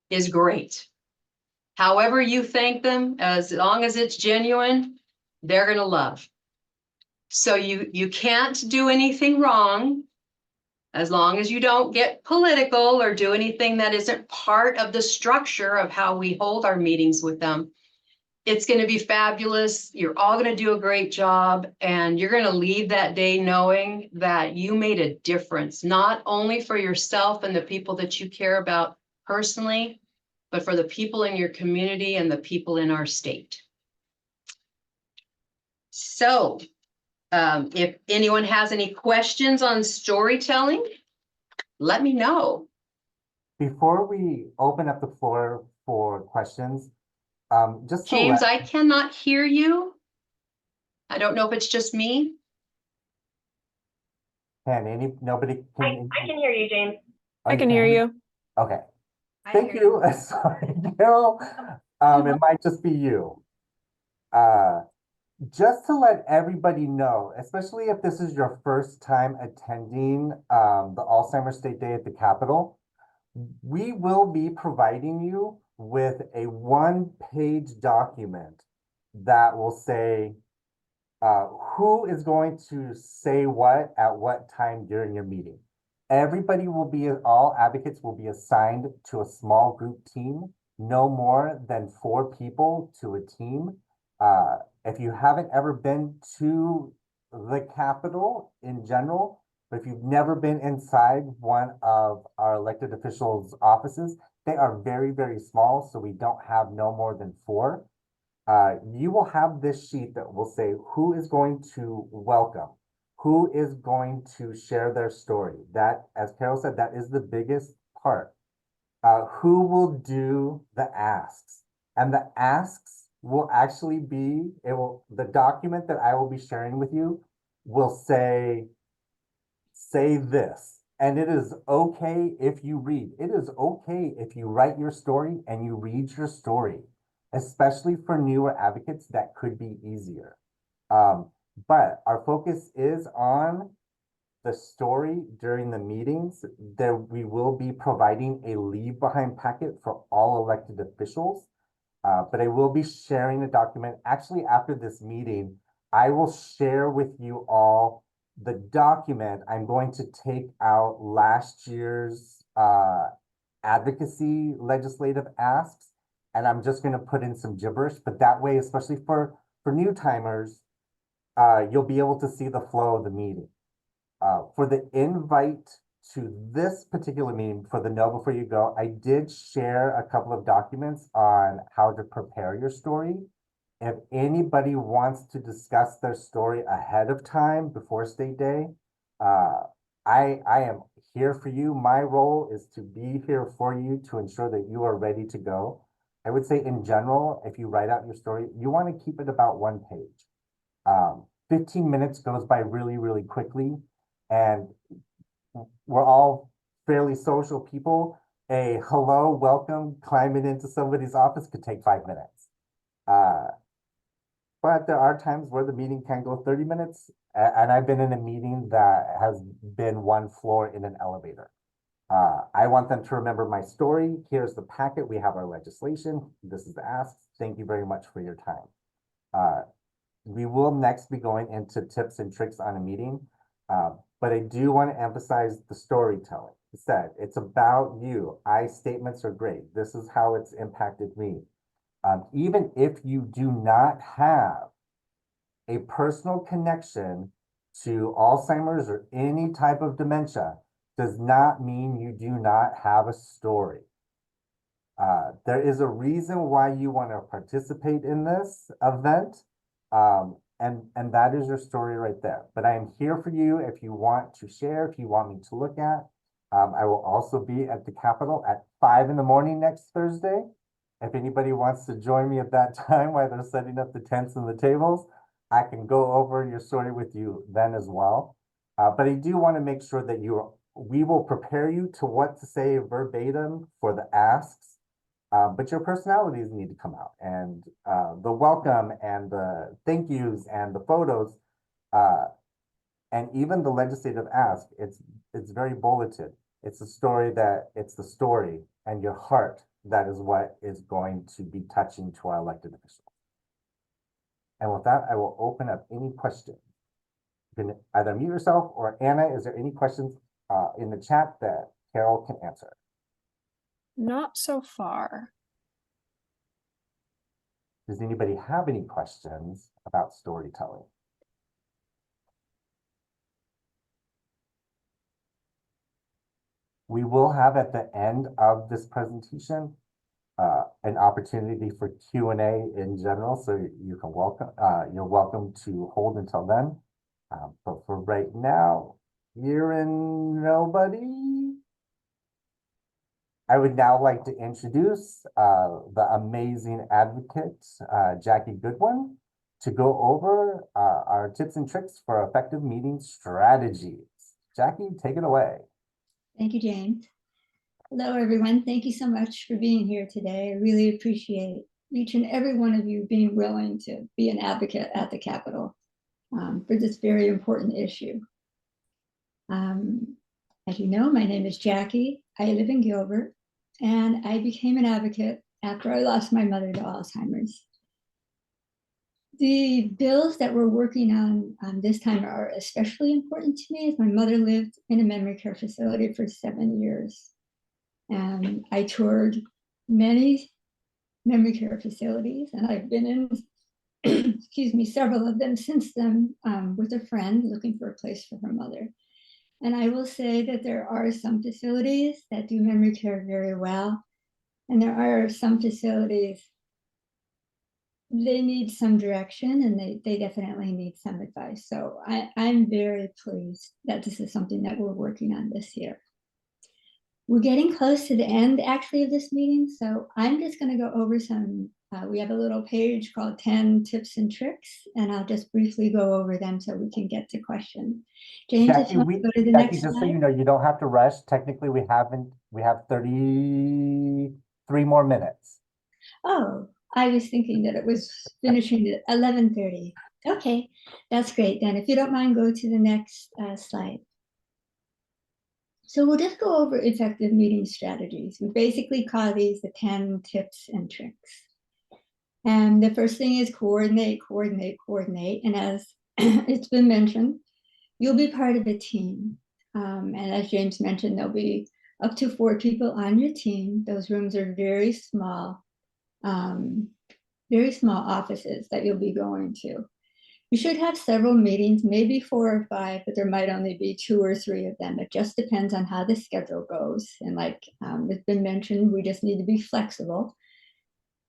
is great. However you thank them, as long as it's genuine, they're going to love. So you can't do anything wrong as long as you don't get political or do anything that isn't part of the structure of how we hold our meetings with them. It's going to be fabulous. You're all going to do a great job, and you're going to leave that day knowing that you made a difference, not only for yourself and the people that you care about personally, but for the people in your community and the people in our state. So if anyone has any questions on storytelling, let me know. Before we open up the floor for questions, just to James, let, I cannot hear you. I don't know if it's just me. nobody can. I can hear you, James. Oh, I can hear you. Okay. Thank you. Sorry, Carol. It might just be you. Just to let everybody know, especially if this is your first time attending the Alzheimer's State Day at the Capitol, we will be providing you with a one-page document that will say who is going to say what at what time during your meeting. Everybody will be, all advocates will be assigned to a small group team, no more than 4 people to a team. If you haven't ever been to the Capitol in general, but if you've never been inside one of our elected officials' offices, they are very, very small, so we don't have no more than 4. You will have this sheet that will say who is going to welcome, who is going to share their story. That, as Carol said, that is the biggest part. Who will do the asks, and the asks will actually be, the document that I will be sharing with you will say this. And it is okay if you read. It is okay if you write your story and you read your story, especially for newer advocates. That could be easier. But our focus is on the story during the meetings. There, we will be providing a leave behind packet for all elected officials. But I will be sharing a document. Actually, after this meeting, I will share with you all the document. I'm going to take out last year's advocacy legislative asks, and I'm just going to put in some gibberish. But that way, especially for new timers, you'll be able to see the flow of the meeting. For the invite to this particular meeting, for the Know Before You Go, I did share a couple of documents on how to prepare your story. If anybody wants to discuss their story ahead of time before State Day, I am here for you. My role is to be here for you to ensure that you are ready to go. I would say in general, if you write out your story, you want to keep it about 1 page. 15 minutes goes by really, really quickly, and we're all fairly social people. a hello, welcome, climbing into somebody's office could take 5 minutes. But there are times where the meeting can go 30 minutes. And I've been in a meeting that has been one floor in an elevator. I want them to remember my story. Here's the packet. We have our legislation. This is the ask. Thank you very much for your time. We will next be going into tips and tricks on a meeting. But I do want to emphasize the storytelling. Instead, it's about you. I statements are great. This is how it's impacted me. Even if you do not have a personal connection to Alzheimer's or any type of dementia, does not mean you do not have a story. There is a reason why you want to participate in this event, and that is your story right there. But I am here for you if you want to share, if you want me to look at. I will also be at the Capitol at 5 in the morning next Thursday. If anybody wants to join me at that time while they're setting up the tents and the tables, I can go over your story with you then as well. But I do want to make sure that we will prepare you to what to say verbatim for the asks. But your personalities need to come out, and the welcome and the thank yous and the photos, and even the legislative ask, it's very bulleted. It's the story and your heart that is what is going to be touching to our elected officials. And with that, I will open up any questions. You can either mute yourself, or Anna, is there any questions in the chat that Carol can answer? Not so far. Does anybody have any questions about storytelling? We will have at the end of this presentation an opportunity for Q&A in general, so you can you're welcome to hold until then. But for right now, hearing nobody, I would now like to introduce the amazing advocate, Jackie Goodwin, to go over our tips and tricks for effective meeting strategies. Jackie, take it away. Thank you, James. Hello, everyone. Thank you so much for being here today. I really appreciate each and every one of you being willing to be an advocate at the Capitol for this very important issue. As you know, my name is Jackie. I live in Gilbert, and I became an advocate after I lost my mother to Alzheimer's. The bills that we're working on this time are especially important to me, as my mother lived in a memory care facility for 7 years. And I toured many memory care facilities, and I've been in, excuse me, several of them since then with a friend looking for a place for her mother. And I will say that there are some facilities that do memory care very well, and there are some facilities they need some direction, and they definitely need some advice. So I'm very pleased that this is something that we're working on this year. We're getting close to the end actually of this meeting, so I'm just going to go over some, we have a little page called 10 tips and tricks, and I'll just briefly go over them so we can get to questions. James, Jackie, if you want to go to the Jackie, next just slide. so you know, you don't have to rush. Technically, we have 33 more minutes. Oh, I was thinking that it was finishing at 11:30. Okay, that's great. Then if you don't mind, go to the next slide. So we'll just go over effective meeting strategies. We basically call these the 10 tips and tricks. And the first thing is coordinate, coordinate, coordinate. And as it's been mentioned, you'll be part of a team. And as James mentioned, there'll be up to 4 people on your team. Those rooms are very small offices that you'll be going to. You should have several meetings, maybe 4 or 5, but there might only be 2 or 3 of them. It just depends on how the schedule goes. And like it's been mentioned, we just need to be flexible.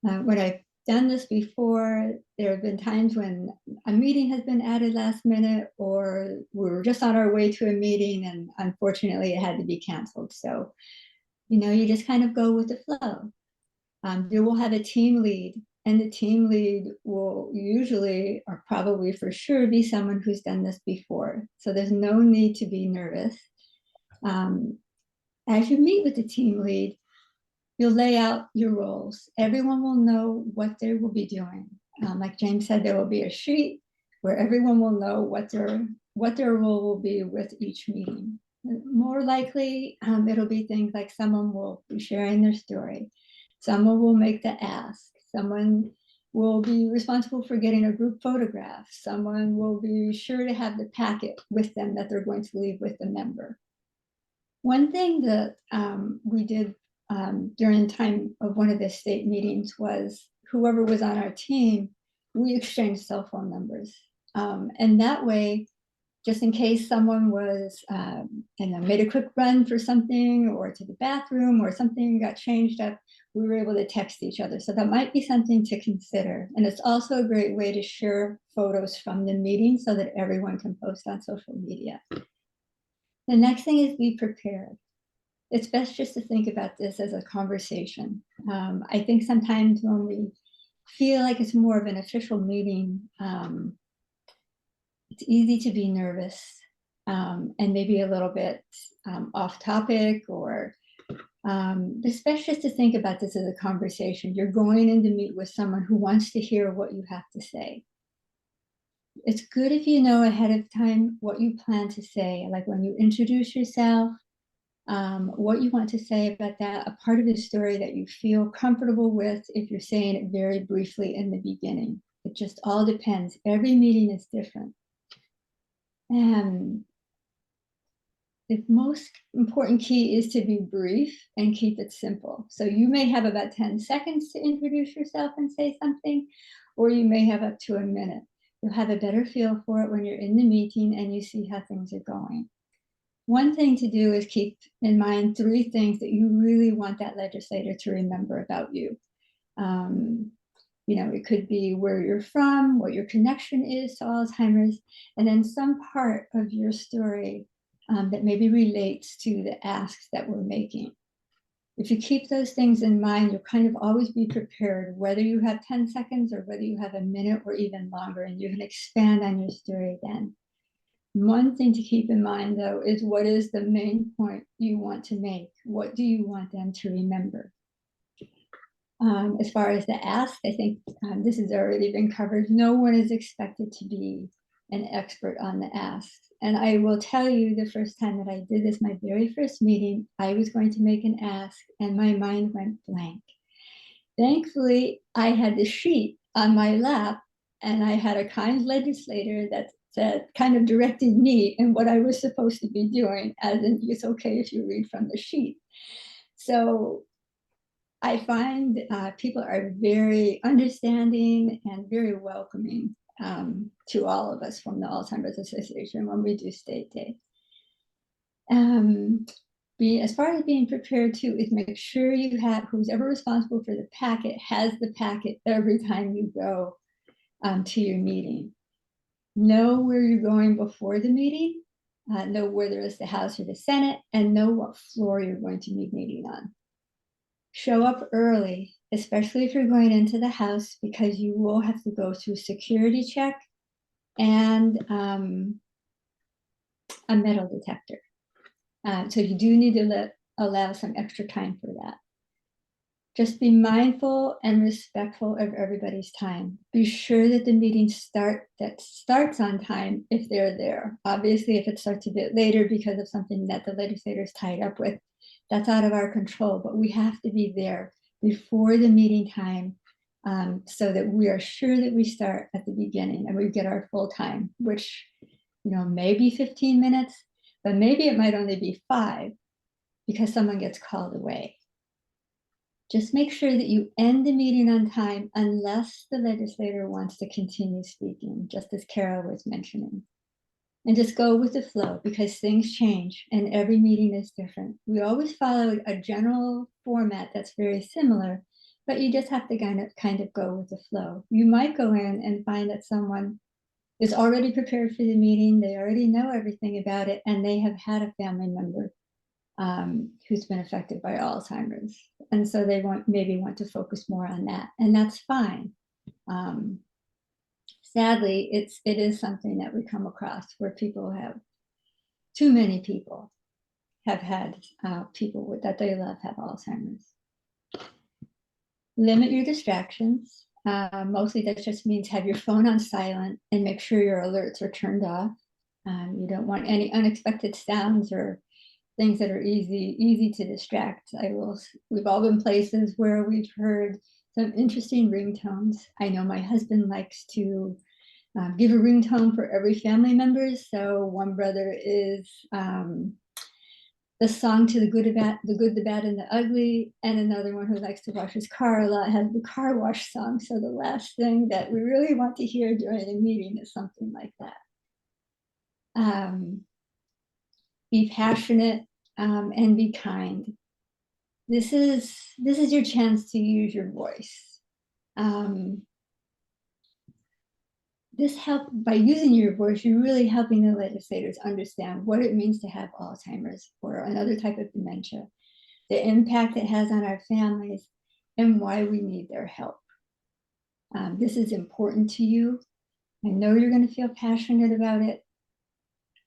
When I've done this before, there have been times when a meeting has been added last minute, or we were just on our way to a meeting and unfortunately it had to be canceled. So, you just kind of go with the flow. You will have a team lead, and the team lead will usually, or probably for sure, be someone who's done this before. So there's no need to be nervous. As you meet with the team lead, you'll lay out your roles. Everyone will know what they will be doing. Like James said, there will be a sheet where everyone will know what their role will be with each meeting. More likely, it'll be things like someone will be sharing their story. Someone will make the ask. Someone will be responsible for getting a group photograph. Someone will be sure to have the packet with them that they're going to leave with the member. One thing that we did during the time of one of the state meetings was whoever was on our team, we exchanged cell phone numbers. And that way, just in case someone was, made a quick run for something or to the bathroom or something got changed up, we were able to text each other. So that might be something to consider. And it's also a great way to share photos from the meeting so that everyone can post on social media. The next thing is be prepared. It's best just to think about this as a conversation. I think sometimes when we feel like it's more of an official meeting, it's easy to be nervous and maybe a little bit off topic, or it's best just to think about this as a conversation. You're going in to meet with someone who wants to hear what you have to say. It's good if you know ahead of time what you plan to say, like when you introduce yourself, what you want to say about that, a part of the story that you feel comfortable with if you're saying it very briefly in the beginning. It just all depends. Every meeting is different. And the most important key is to be brief and keep it simple. So you may have about 10 seconds to introduce yourself and say something, or you may have up to a minute. You'll have a better feel for it when you're in the meeting and you see how things are going. One thing to do is keep in mind 3 things that you really want that legislator to remember about you. It could be where you're from, what your connection is to Alzheimer's, and then some part of your story that maybe relates to the asks that we're making. If you keep those things in mind, you'll kind of always be prepared, whether you have 10 seconds or whether you have a minute or even longer, and you can expand on your story then. One thing to keep in mind, though, is what is the main point you want to make? What do you want them to remember? As far as the ask, I think this has already been covered. No one is expected to be an expert on the ask. And I will tell you, the first time that I did this, my very first meeting, I was going to make an ask and my mind went blank. Thankfully, I had the sheet on my lap and I had a kind legislator that kind of directed me in what I was supposed to be doing, as in it's okay if you read from the sheet. So I find people are very understanding and very welcoming to all of us from the Alzheimer's Association when we do State Day. As far as being prepared too, is make sure you have who's ever responsible for the packet has the packet every time you go to your meeting. Know where you're going before the meeting, know whether it's the House or the Senate, and know what floor you're going to be meeting on. Show up early, especially if you're going into the House, because you will have to go through security check and a metal detector. So you do need to allow some extra time for that. Just be mindful and respectful of everybody's time. Be sure that the meeting starts on time if they're there. Obviously, if it starts a bit later because of something that the legislator's tied up with, that's out of our control, but we have to be there before the meeting time so that we are sure that we start at the beginning and we get our full time, which, maybe 15 minutes, but maybe it might only be 5 because someone gets called away. Just make sure that you end the meeting on time unless the legislator wants to continue speaking, just as Carol was mentioning. And just go with the flow because things change and every meeting is different. We always follow a general format that's very similar, but you just have to kind of go with the flow. You might go in and find that someone is already prepared for the meeting. They already know everything about it and they have had a family member who's been affected by Alzheimer's. And so they maybe want to focus more on that, and that's fine. Sadly, it is something that we come across where too many people have had people that they love have Alzheimer's. limit your distractions. Mostly that just means have your phone on silent and make sure your alerts are turned off. You don't want any unexpected sounds or things that are easy to distract. We've all been places where we've heard some interesting ringtones. I know my husband likes to give a ringtone for every family member. So one brother is the song to the good, the bad, and the ugly, and another one who likes to wash his car a lot has the car wash song. So the last thing that we really want to hear during a meeting is something like that. Be passionate and be kind. This is your chance to use your voice. By using your voice, you're really helping the legislators understand what it means to have Alzheimer's or another type of dementia, the impact it has on our families, and why we need their help. This is important to you. I know you're going to feel passionate about it.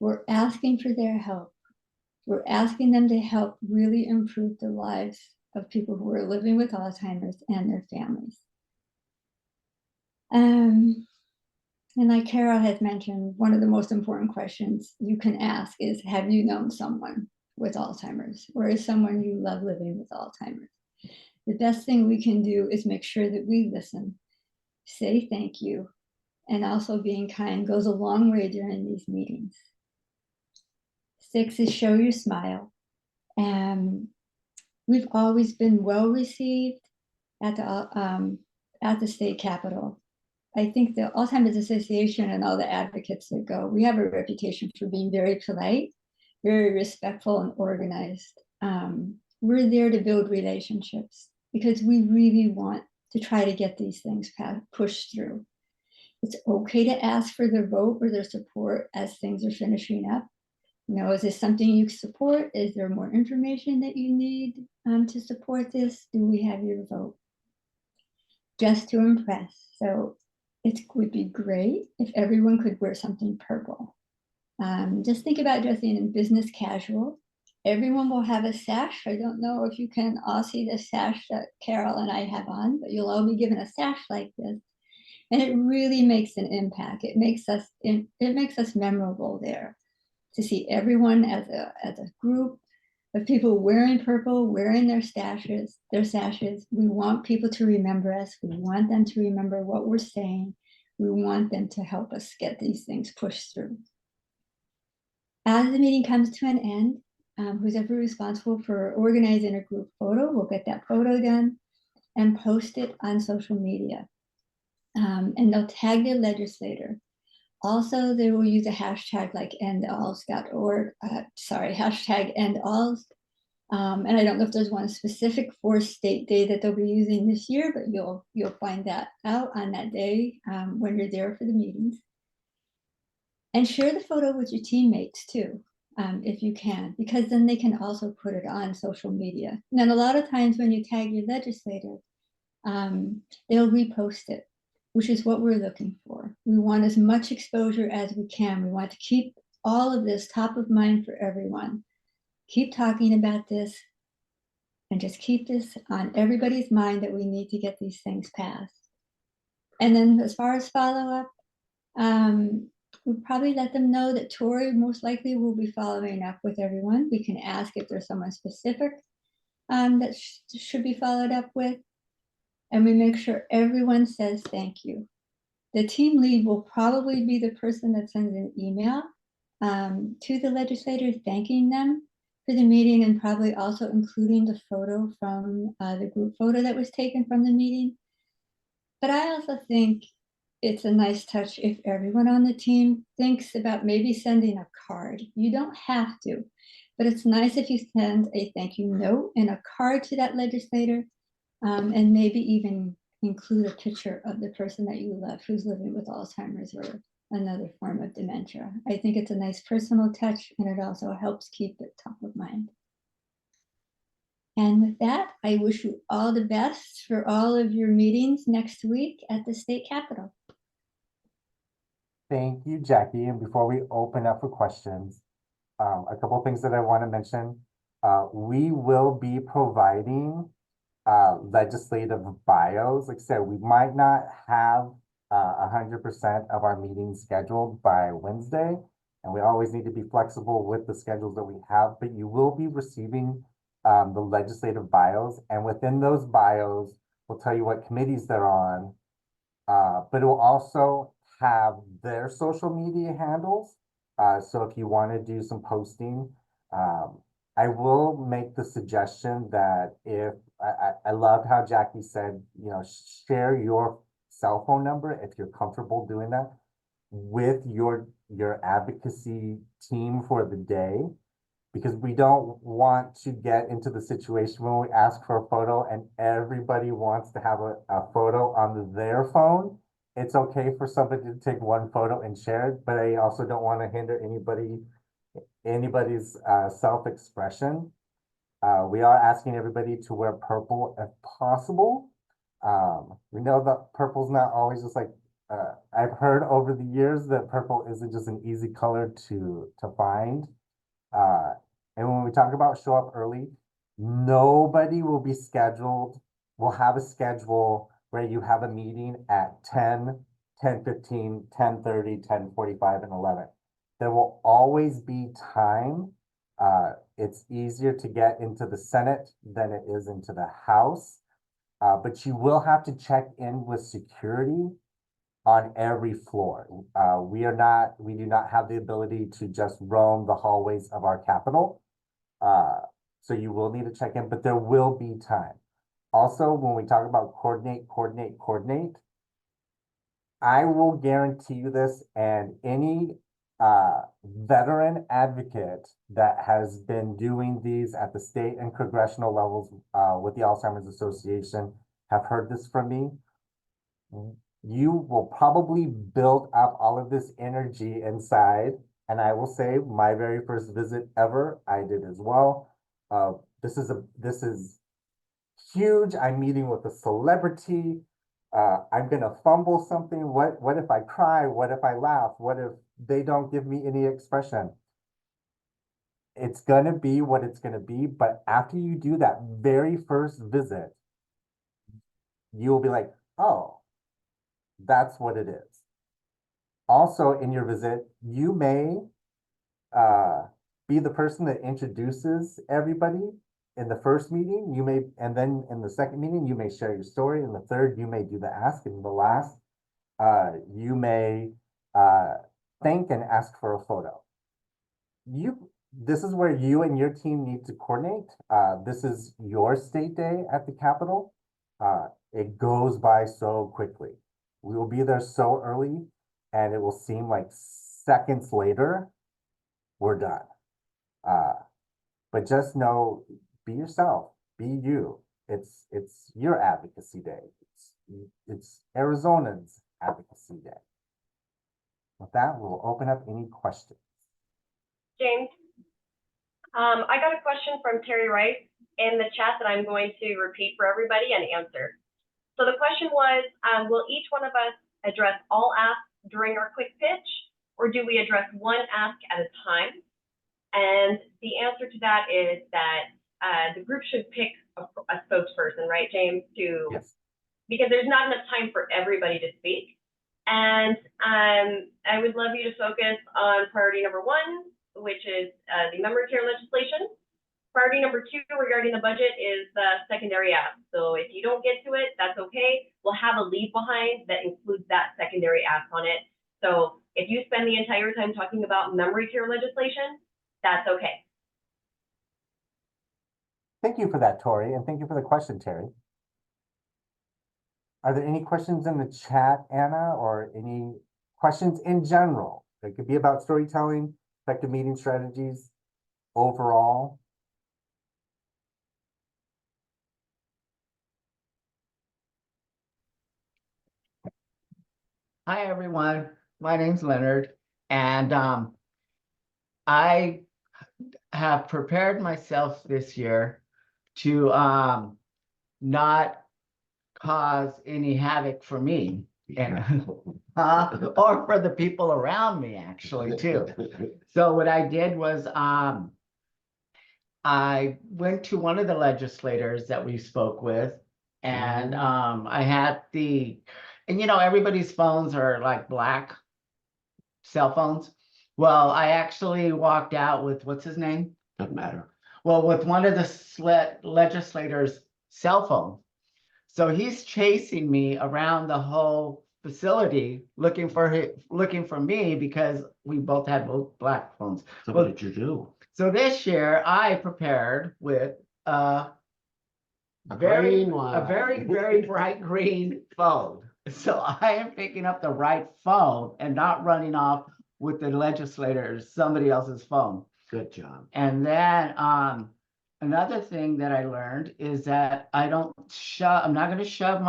We're asking for their help. We're asking them to help really improve the lives of people who are living with Alzheimer's and their families. And like Carol has mentioned, one of the most important questions you can ask is, have you known someone with Alzheimer's, or is someone you love living with Alzheimer's? The best thing we can do is make sure that we listen, say thank you, and also being kind goes a long way during these meetings. 6 is show your smile. And we've always been well received at the state capitol. I think the Alzheimer's Association and all the advocates that go, we have a reputation for being very polite, very respectful, and organized. We're there to build relationships because we really want to try to get these things pushed through. It's okay to ask for their vote or their support as things are finishing up. Is this something you support? Is there more information that you need to support this? Do we have your vote? Just to impress. So it would be great if everyone could wear something purple. Just think about dressing in business casual. Everyone will have a sash. I don't know if you can all see the sash that Carol and I have on, but you'll all be given a sash like this. And it really makes an impact. It makes us memorable there to see everyone as a group of people wearing purple, wearing their sashes. We want people to remember us. We want them to remember what we're saying. We want them to help us get these things pushed through. As the meeting comes to an end, who's ever responsible for organizing a group photo will get that photo done and post it on social media. And they'll tag their legislator. Also, they will use a hashtag like endalls.org, hashtag endalls. And I don't know if there's one specific for State Day that they'll be using this year, but you'll find that out on that day when you're there for the meetings. And share the photo with your teammates too, if you can, because then they can also put it on social media. And then a lot of times when you tag your legislator, they'll repost it, which is what we're looking for. We want as much exposure as we can. We want to keep all of this top of mind for everyone. Keep talking about this and just keep this on everybody's mind that we need to get these things passed. And then as far as follow-up, we'll probably let them know that Tori most likely will be following up with everyone. We can ask if there's someone specific that should be followed up with. And we make sure everyone says thank you. The team lead will probably be the person that sends an email to the legislators thanking them for the meeting and probably also including the photo from the group photo that was taken from the meeting. But I also think it's a nice touch if everyone on the team thinks about maybe sending a card. You don't have to, but it's nice if you send a thank you note and a card to that legislator, and maybe even include a picture of the person that you love who's living with Alzheimer's or another form of dementia. I think it's a nice personal touch, and it also helps keep it top of mind. And with that, I wish you all the best for all of your meetings next week at the state capitol. Thank you, Jackie. And before we open up for questions, a couple of things that I want to mention. We will be providing legislative bios. Like I said, we might not have 100% of our meetings scheduled by Wednesday, and we always need to be flexible with the schedules that we have, but you will be receiving the legislative bios, and within those bios, will tell you what committees they're on, but it will also have their social media handles. So if you want to do some posting, I will make the suggestion that if I loved how Jackie said, you know, share your cell phone number if you're comfortable doing that with your advocacy team for the day, because we don't want to get into the situation when we ask for a photo and everybody wants to have a photo on their phone. It's okay for somebody to take one photo and share it, but I also don't want to hinder anybody's self-expression. We are asking everybody to wear purple if possible. We know that purple's not always just like, I've heard over the years that purple isn't just an easy color to find. And when we talk about show up early, nobody will be scheduled. We'll have a schedule where you have a meeting at 10, 10:15, 10:30, 10:45, and 11. There will always be time. It's easier to get into the Senate than it is into the House. But you will have to check in with security on every floor. We do not have the ability to just roam the hallways of our Capitol. So you will need to check in, but there will be time. Also, when we talk about coordinate, I will guarantee you this, and any veteran advocate that has been doing these at the state and congressional levels with the Alzheimer's Association have heard this from me. You will probably build up all of this energy inside. And I will say my very first visit ever, I did as well. This is huge. I'm meeting with a celebrity. I'm gonna fumble something. What if I cry? What if I laugh? What if they don't give me any expression? It's gonna be what it's gonna be, but after you do that very first visit, you'll be like, oh, that's what it is. Also, in your visit, you may be the person that introduces everybody in the first meeting. You may, and then in the second meeting, you may share your story. In the third, you may do the ask. And in the last, you may thank and ask for a photo. This is where you and your team need to coordinate. This is your state day at the Capitol. It goes by so quickly. We will be there so early, and it will seem like seconds later, we're done. But just know, be yourself, be you. It's your advocacy day. It's Arizona's advocacy day. With that, we'll open up any questions. James, I got a question from Terry Rice in the chat that I'm going to repeat for everybody and answer. So the question was, will each one of us address all asks during our quick pitch, or do we address one ask at a time? And the answer to that is that the group should pick a spokesperson, right, James? Yes. Because there's not enough time for everybody to speak. And I would love you to focus on priority number 1, which is the memory care legislation. Priority number 2 regarding the budget is the secondary ask. So if you don't get to it, that's okay. We'll have a leave behind that includes that secondary ask on it. So if you spend the entire time talking about memory care legislation, that's okay. Thank you for that, Tori, and thank you for the question, Terry. Are there any questions in the chat, Anna, or any questions in general? It could be about storytelling, effective meeting strategies, overall. Hi, everyone. My name's Leonard, and I have prepared myself this year to not cause any havoc for me and or for the people around me, actually, too. So what I did was I went to one of the legislators that we spoke with, and I had and everybody's phones are like black cell phones. Well, I actually walked out with, what's his name? Doesn't matter. Well, with one of the legislators' cell phones. So he's chasing me around the whole facility looking for me because we both had both black phones. So Well, what did you do? So this year I prepared with a A very, green one. a very, very bright green phone. So I am picking up the right phone and not running off with the legislators, somebody else's phone. Good job. And then another thing that I learned is that I'm not going to shove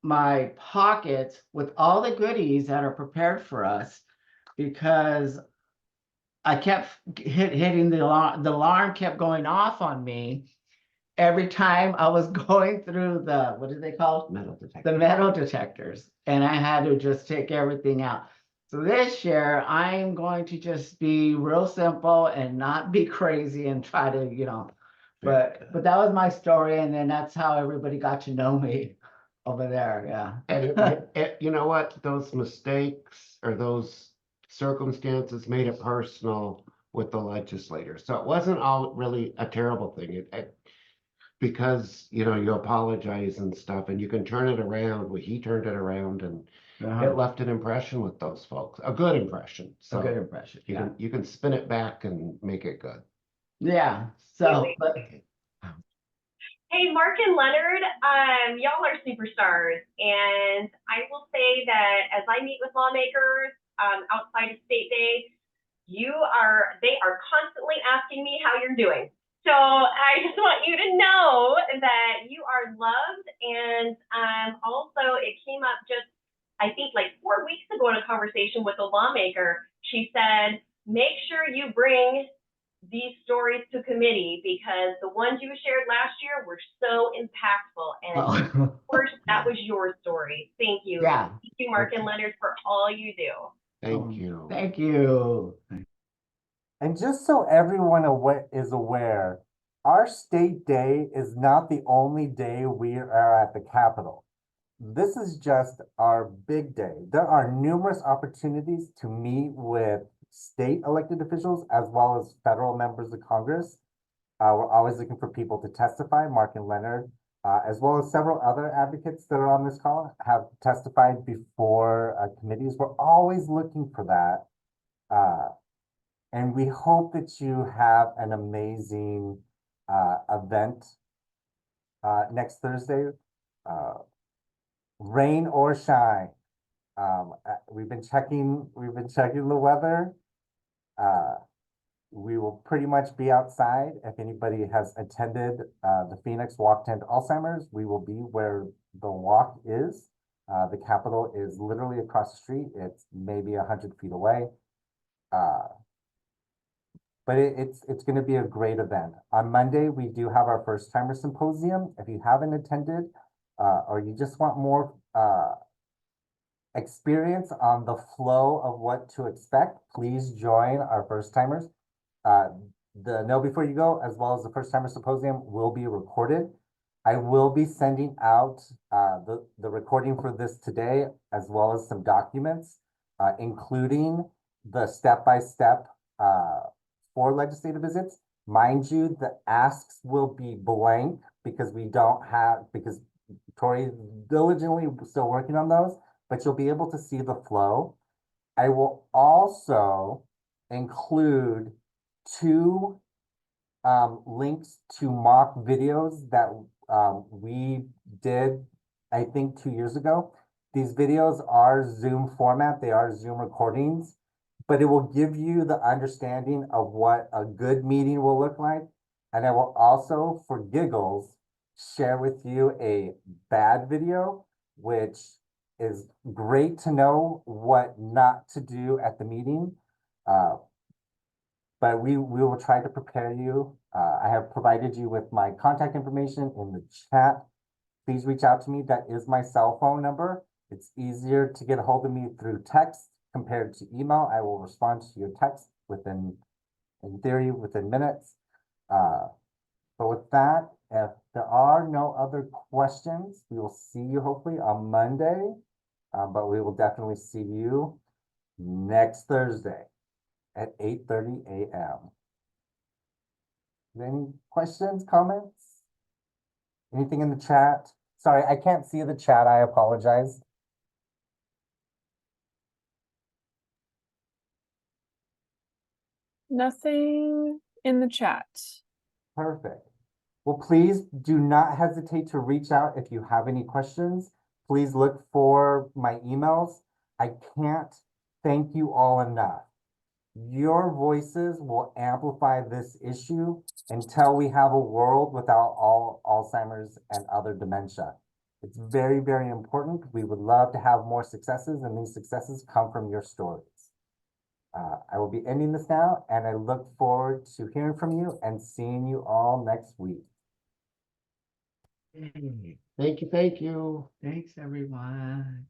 my pockets with all the goodies that are prepared for us, because I kept hitting the alarm. The alarm kept going off on me every time I was going through what do they call it? Metal detector. The metal detectors, and I had to just take everything out. So this year, I'm going to just be real simple and not be crazy and try to, Very good. but that was my story, and then that's how everybody got to know me over there. Yeah. And you know what? Those mistakes or those circumstances made it personal with the legislator. So it wasn't all really a terrible thing. Because, you apologize and stuff, and you can turn it around. Well, he turned it around, and it left an impression with those folks, a good impression. A So good impression. you Yeah. can spin it back and make it good. Yeah. So, Hey, Mark and Leonard, y'all are superstars. And I will say that as I meet with lawmakers outside of State Day, they are constantly asking me how you're doing. So I just want you to know that you are loved. And also, it came up just, I think, like 4 weeks ago in a conversation with a lawmaker. She said, make sure you bring these stories to committee because the ones you shared last year were so impactful. And of course, that was your story. Thank you. Yeah. Thank you, Mark and Leonard, for all you do. Thank you. Thank you. And just so everyone is aware, our state day is not the only day we are at the Capitol. This is just our big day. There are numerous opportunities to meet with state elected officials as well as federal members of Congress. We're always looking for people to testify. Mark and Leonard, as well as several other advocates that are on this call, have testified before committees. We're always looking for that. And we hope that you have an amazing event next Thursday, rain or shine. We've been checking the weather. We will pretty much be outside. If anybody has attended the Phoenix Walk to End Alzheimer's, we will be where the walk is. The Capitol is literally across the street. It's maybe 100 feet away. But it's going to be a great event. On Monday, we do have our first timer symposium. If you haven't attended, or you just want more experience on the flow of what to expect, please join our first timers. The Know Before You Go, as well as the first timer symposium, will be recorded. I will be sending out the recording for this today, as well as some documents, including the step-by-step for legislative visits. Mind you, the asks will be blank because because Tori is diligently still working on those, but you'll be able to see the flow. I will also include 2 links to mock videos that we did, I think, 2 years ago. These videos are Zoom format, they are Zoom recordings, but it will give you the understanding of what a good meeting will look like. And I will also, for giggles, share with you a bad video, which is great to know what not to do at the meeting. But we will try to prepare you. I have provided you with my contact information in the chat. Please reach out to me. That is my cell phone number. It's easier to get a hold of me through text compared to email. I will respond to your text in theory, within minutes. But with that, if there are no other questions, we will see you hopefully on Monday. But we will definitely see you next Thursday at 8:30 a.m. Any questions, comments? Anything in the chat? Sorry, I can't see the chat. I apologize. Nothing in the chat. Perfect. Well, please do not hesitate to reach out if you have any questions. Please look for my emails. I can't thank you all enough. Your voices will amplify this issue until we have a world without all Alzheimer's and other dementia. It's very, very important. We would love to have more successes, and these successes come from your stories. I will be ending this now, and I look forward to hearing from you and seeing you all next week. Thank you, thank you. Thanks, everyone.